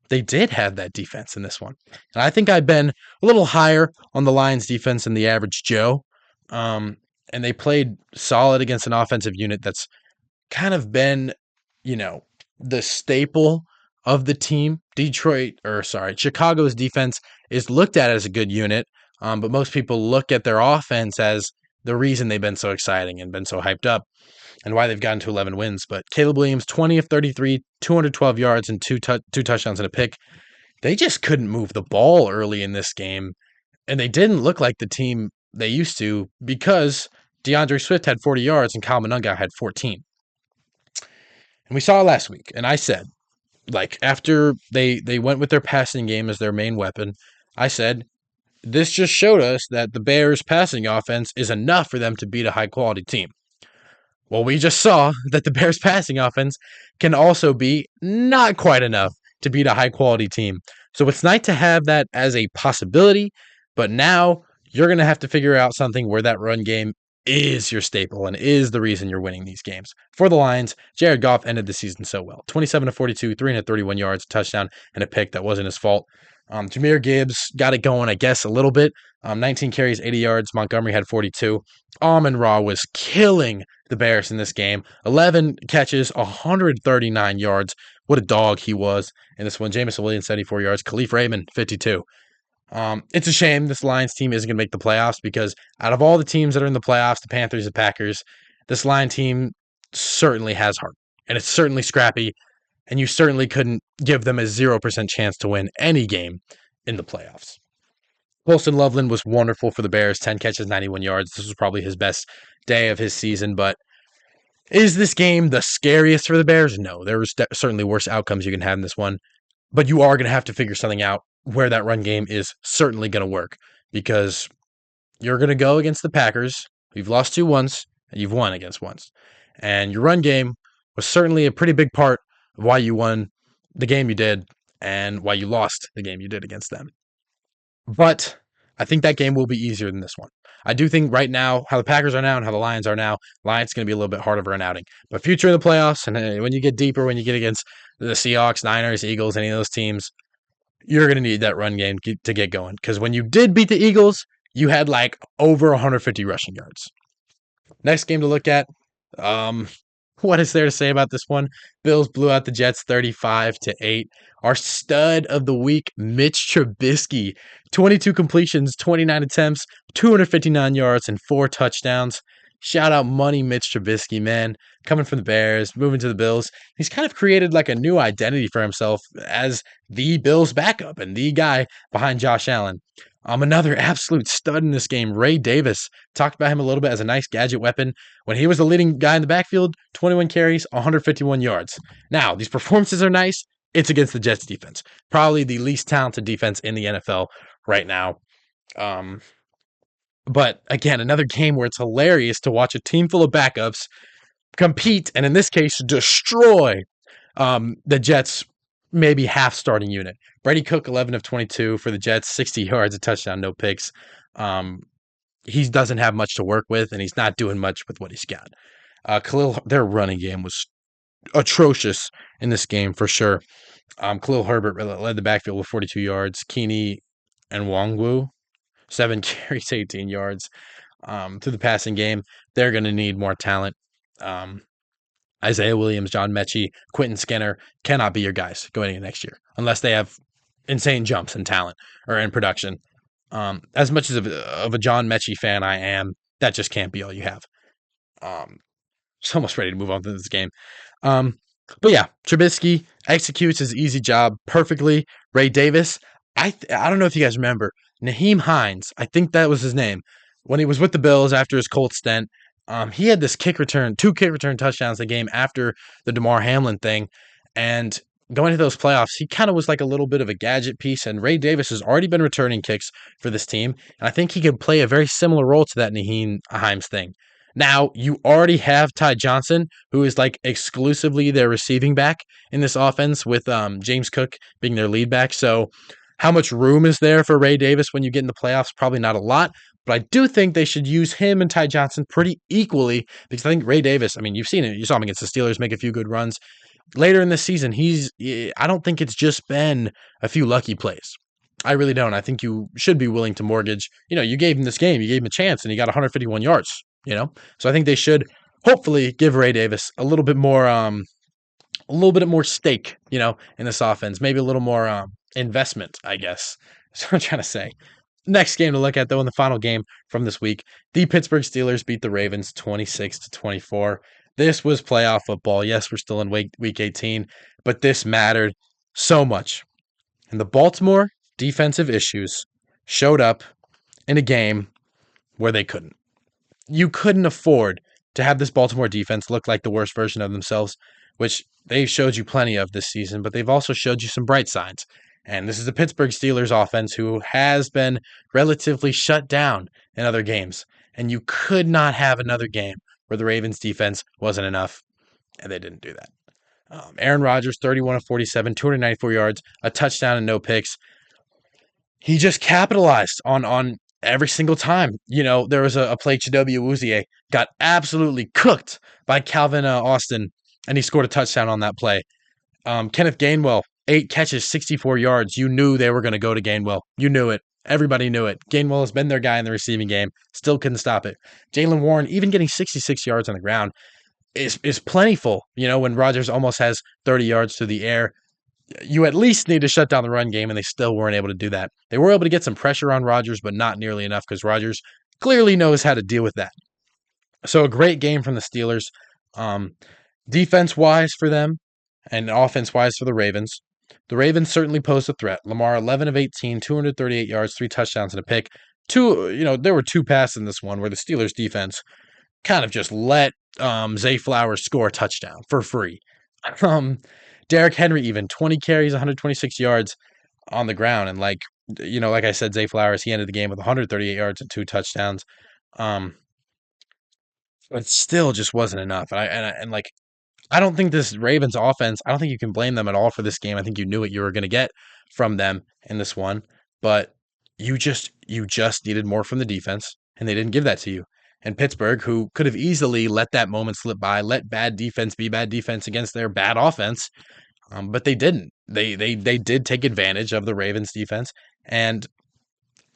they did have that defense in this one. And I think I've been a little higher on the Lions defense than the average Joe. And they played solid against an offensive unit that's kind of been, the staple of the team. Chicago's defense is looked at as a good unit, but most people look at their offense as the reason they've been so exciting and been so hyped up and why they've gotten to 11 wins. But Caleb Williams, 20 of 33, 212 yards and two touchdowns and a pick. They just couldn't move the ball early in this game, and they didn't look like the team they used to because DeAndre Swift had 40 yards and Kyle Monunga had 14. And we saw it last week, and I said, after they went with their passing game as their main weapon, I said, this just showed us that the Bears' passing offense is enough for them to beat a high-quality team. Well, we just saw that the Bears' passing offense can also be not quite enough to beat a high-quality team. So it's nice to have that as a possibility, but now you're going to have to figure out something where that run game is your staple and is the reason you're winning these games. For the Lions, Jared Goff ended the season so well. 27 of 42, 331 yards, a touchdown, and a pick that wasn't his fault. Jahmyr Gibbs got it going, I guess, a little bit. 19 carries, 80 yards. Montgomery had 42. Amon-Ra was killing the Bears in this game. 11 catches, 139 yards. What a dog he was in this one. Jameson Williams, 74 yards. Khalif Raymond, 52. It's a shame this Lions team isn't going to make the playoffs because out of all the teams that are in the playoffs, the Panthers, the Packers, this Lion team certainly has heart, and it's certainly scrappy, and you certainly couldn't give them a 0% chance to win any game in the playoffs. Colston Loveland was wonderful for the Bears, 10 catches, 91 yards. This was probably his best day of his season, but is this game the scariest for the Bears? No, there was certainly worse outcomes you can have in this one, but you are going to have to figure something out where that run game is certainly going to work because you're going to go against the Packers. You've lost 2 once, and you've won against once. And your run game was certainly a pretty big part of why you won the game you did and why you lost the game you did against them. But I think that game will be easier than this one. I do think right now, how the Packers are now and how the Lions are now, Lions going to be a little bit harder of an outing. But future of the playoffs, and when you get deeper, when you get against the Seahawks, Niners, Eagles, any of those teams, you're going to need that run game to get going. Because when you did beat the Eagles, you had over 150 rushing yards. Next game to look at. What is there to say about this one? Bills blew out the Jets 35-8. Our stud of the week, Mitch Trubisky. 22 completions, 29 attempts, 259 yards, and 4 touchdowns. Shout out money Mitch Trubisky, man. Coming from the Bears, moving to the Bills. He's kind of created a new identity for himself as the Bills backup and the guy behind Josh Allen. Another absolute stud in this game, Ray Davis. Talked about him a little bit as a nice gadget weapon. When he was the leading guy in the backfield, 21 carries, 151 yards. Now, these performances are nice. It's against the Jets defense. Probably the least talented defense in the NFL right now. Um, but again, another game where it's hilarious to watch a team full of backups compete, and in this case, destroy the Jets' maybe half starting unit. Brady Cook, 11 of 22 for the Jets, 60 yards, a touchdown, no picks. He doesn't have much to work with, and he's not doing much with what he's got. Their running game was atrocious in this game for sure. Khalil Herbert led the backfield with 42 yards. Keeney and Wongwu, 7 carries, 18 yards through the passing game. They're going to need more talent. Isaiah Williams, John Mechie, Quentin Skinner cannot be your guys going into next year unless they have insane jumps in talent or in production. As much as of a John Mechie fan I am, that just can't be all you have. Just almost ready to move on to this game. But yeah, Trubisky executes his easy job perfectly. Ray Davis, I don't know if you guys remember, Naheem Hines, I think that was his name, when he was with the Bills after his Colts stint. He had this two kick return touchdowns the game after the DeMar Hamlin thing. And going to those playoffs, he kind of was like a little bit of a gadget piece. And Ray Davis has already been returning kicks for this team. And I think he could play a very similar role to that Naheem Hines thing. Now, you already have Ty Johnson, who is like exclusively their receiving back in this offense with James Cook being their lead back. So how much room is there for Ray Davis when you get in the playoffs? Probably not a lot. But I do think they should use him and Ty Johnson pretty equally because I think Ray Davis, I mean, you've seen it. You saw him against the Steelers make a few good runs. Later in the season, I don't think it's just been a few lucky plays. I really don't. I think you should be willing to mortgage. You gave him this game. You gave him a chance, and he got 151 yards, So I think they should hopefully give Ray Davis a little bit more stake, in this offense. Maybe a little more investment, I guess. That's what I'm trying to say. Next game to look at, though, in the final game from this week, the Pittsburgh Steelers beat the Ravens 26-24. This was playoff football. Yes, we're still in week 18, but this mattered so much. And the Baltimore defensive issues showed up in a game where they couldn't. You couldn't afford to have this Baltimore defense look like the worst version of themselves, which they've showed you plenty of this season, but they've also showed you some bright signs. And this is the Pittsburgh Steelers offense who has been relatively shut down in other games. And you could not have another game where the Ravens defense wasn't enough, and they didn't do that. Aaron Rodgers, 31 of 47, 294 yards, a touchdown and no picks. He just capitalized on every single time. There was a play, Chidobe Awuzie got absolutely cooked by Calvin Austin, and he scored a touchdown on that play. Kenneth Gainwell, 8 catches, 64 yards. You knew they were going to go to Gainwell. You knew it. Everybody knew it. Gainwell has been their guy in the receiving game. Still couldn't stop it. Jaylen Warren, even getting 66 yards on the ground, is plentiful. When Rodgers almost has 30 yards through the air, you at least need to shut down the run game, and they still weren't able to do that. They were able to get some pressure on Rodgers, but not nearly enough because Rodgers clearly knows how to deal with that. So a great game from the Steelers. Defense-wise for them and offense-wise for the Ravens. The Ravens certainly posed a threat. Lamar, 11 of 18, 238 yards, 3 touchdowns and a pick. There were 2 passes in this one where the Steelers defense kind of just let Zay Flowers score a touchdown for free. Derrick Henry even 20 carries, 126 yards on the ground. And like I said, Zay Flowers, he ended the game with 138 yards and 2 touchdowns. But it still just wasn't enough. I don't think this Ravens offense, I don't think you can blame them at all for this game. I think you knew what you were going to get from them in this one, but you just needed more from the defense, and they didn't give that to you. And Pittsburgh, who could have easily let that moment slip by, let bad defense be bad defense against their bad offense, but they didn't. They did take advantage of the Ravens defense, and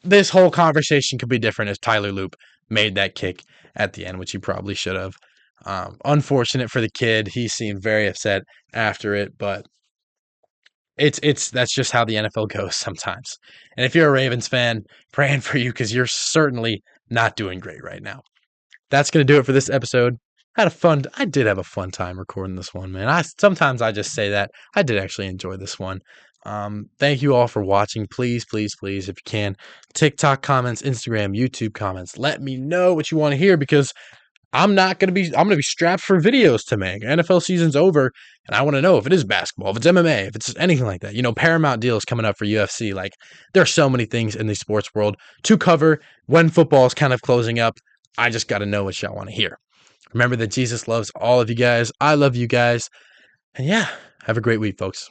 this whole conversation could be different if Tyler Loop made that kick at the end, which he probably should have. Unfortunate for the kid. He seemed very upset after it, but that's just how the NFL goes sometimes. And if you're a Ravens fan, praying for you because you're certainly not doing great right now. That's going to do it for this episode. I did have a fun time recording this one, man. Sometimes I just say that. I did actually enjoy this one. Thank you all for watching. Please, please, please, if you can, TikTok comments, Instagram, YouTube comments, let me know what you want to hear, because I'm gonna be strapped for videos to make. NFL season's over, and I want to know if it is basketball, if it's MMA, if it's anything like that. Paramount deals coming up for UFC. Like, there are so many things in the sports world to cover when football is kind of closing up. I just got to know what y'all want to hear. Remember that Jesus loves all of you guys. I love you guys. And yeah, have a great week, folks.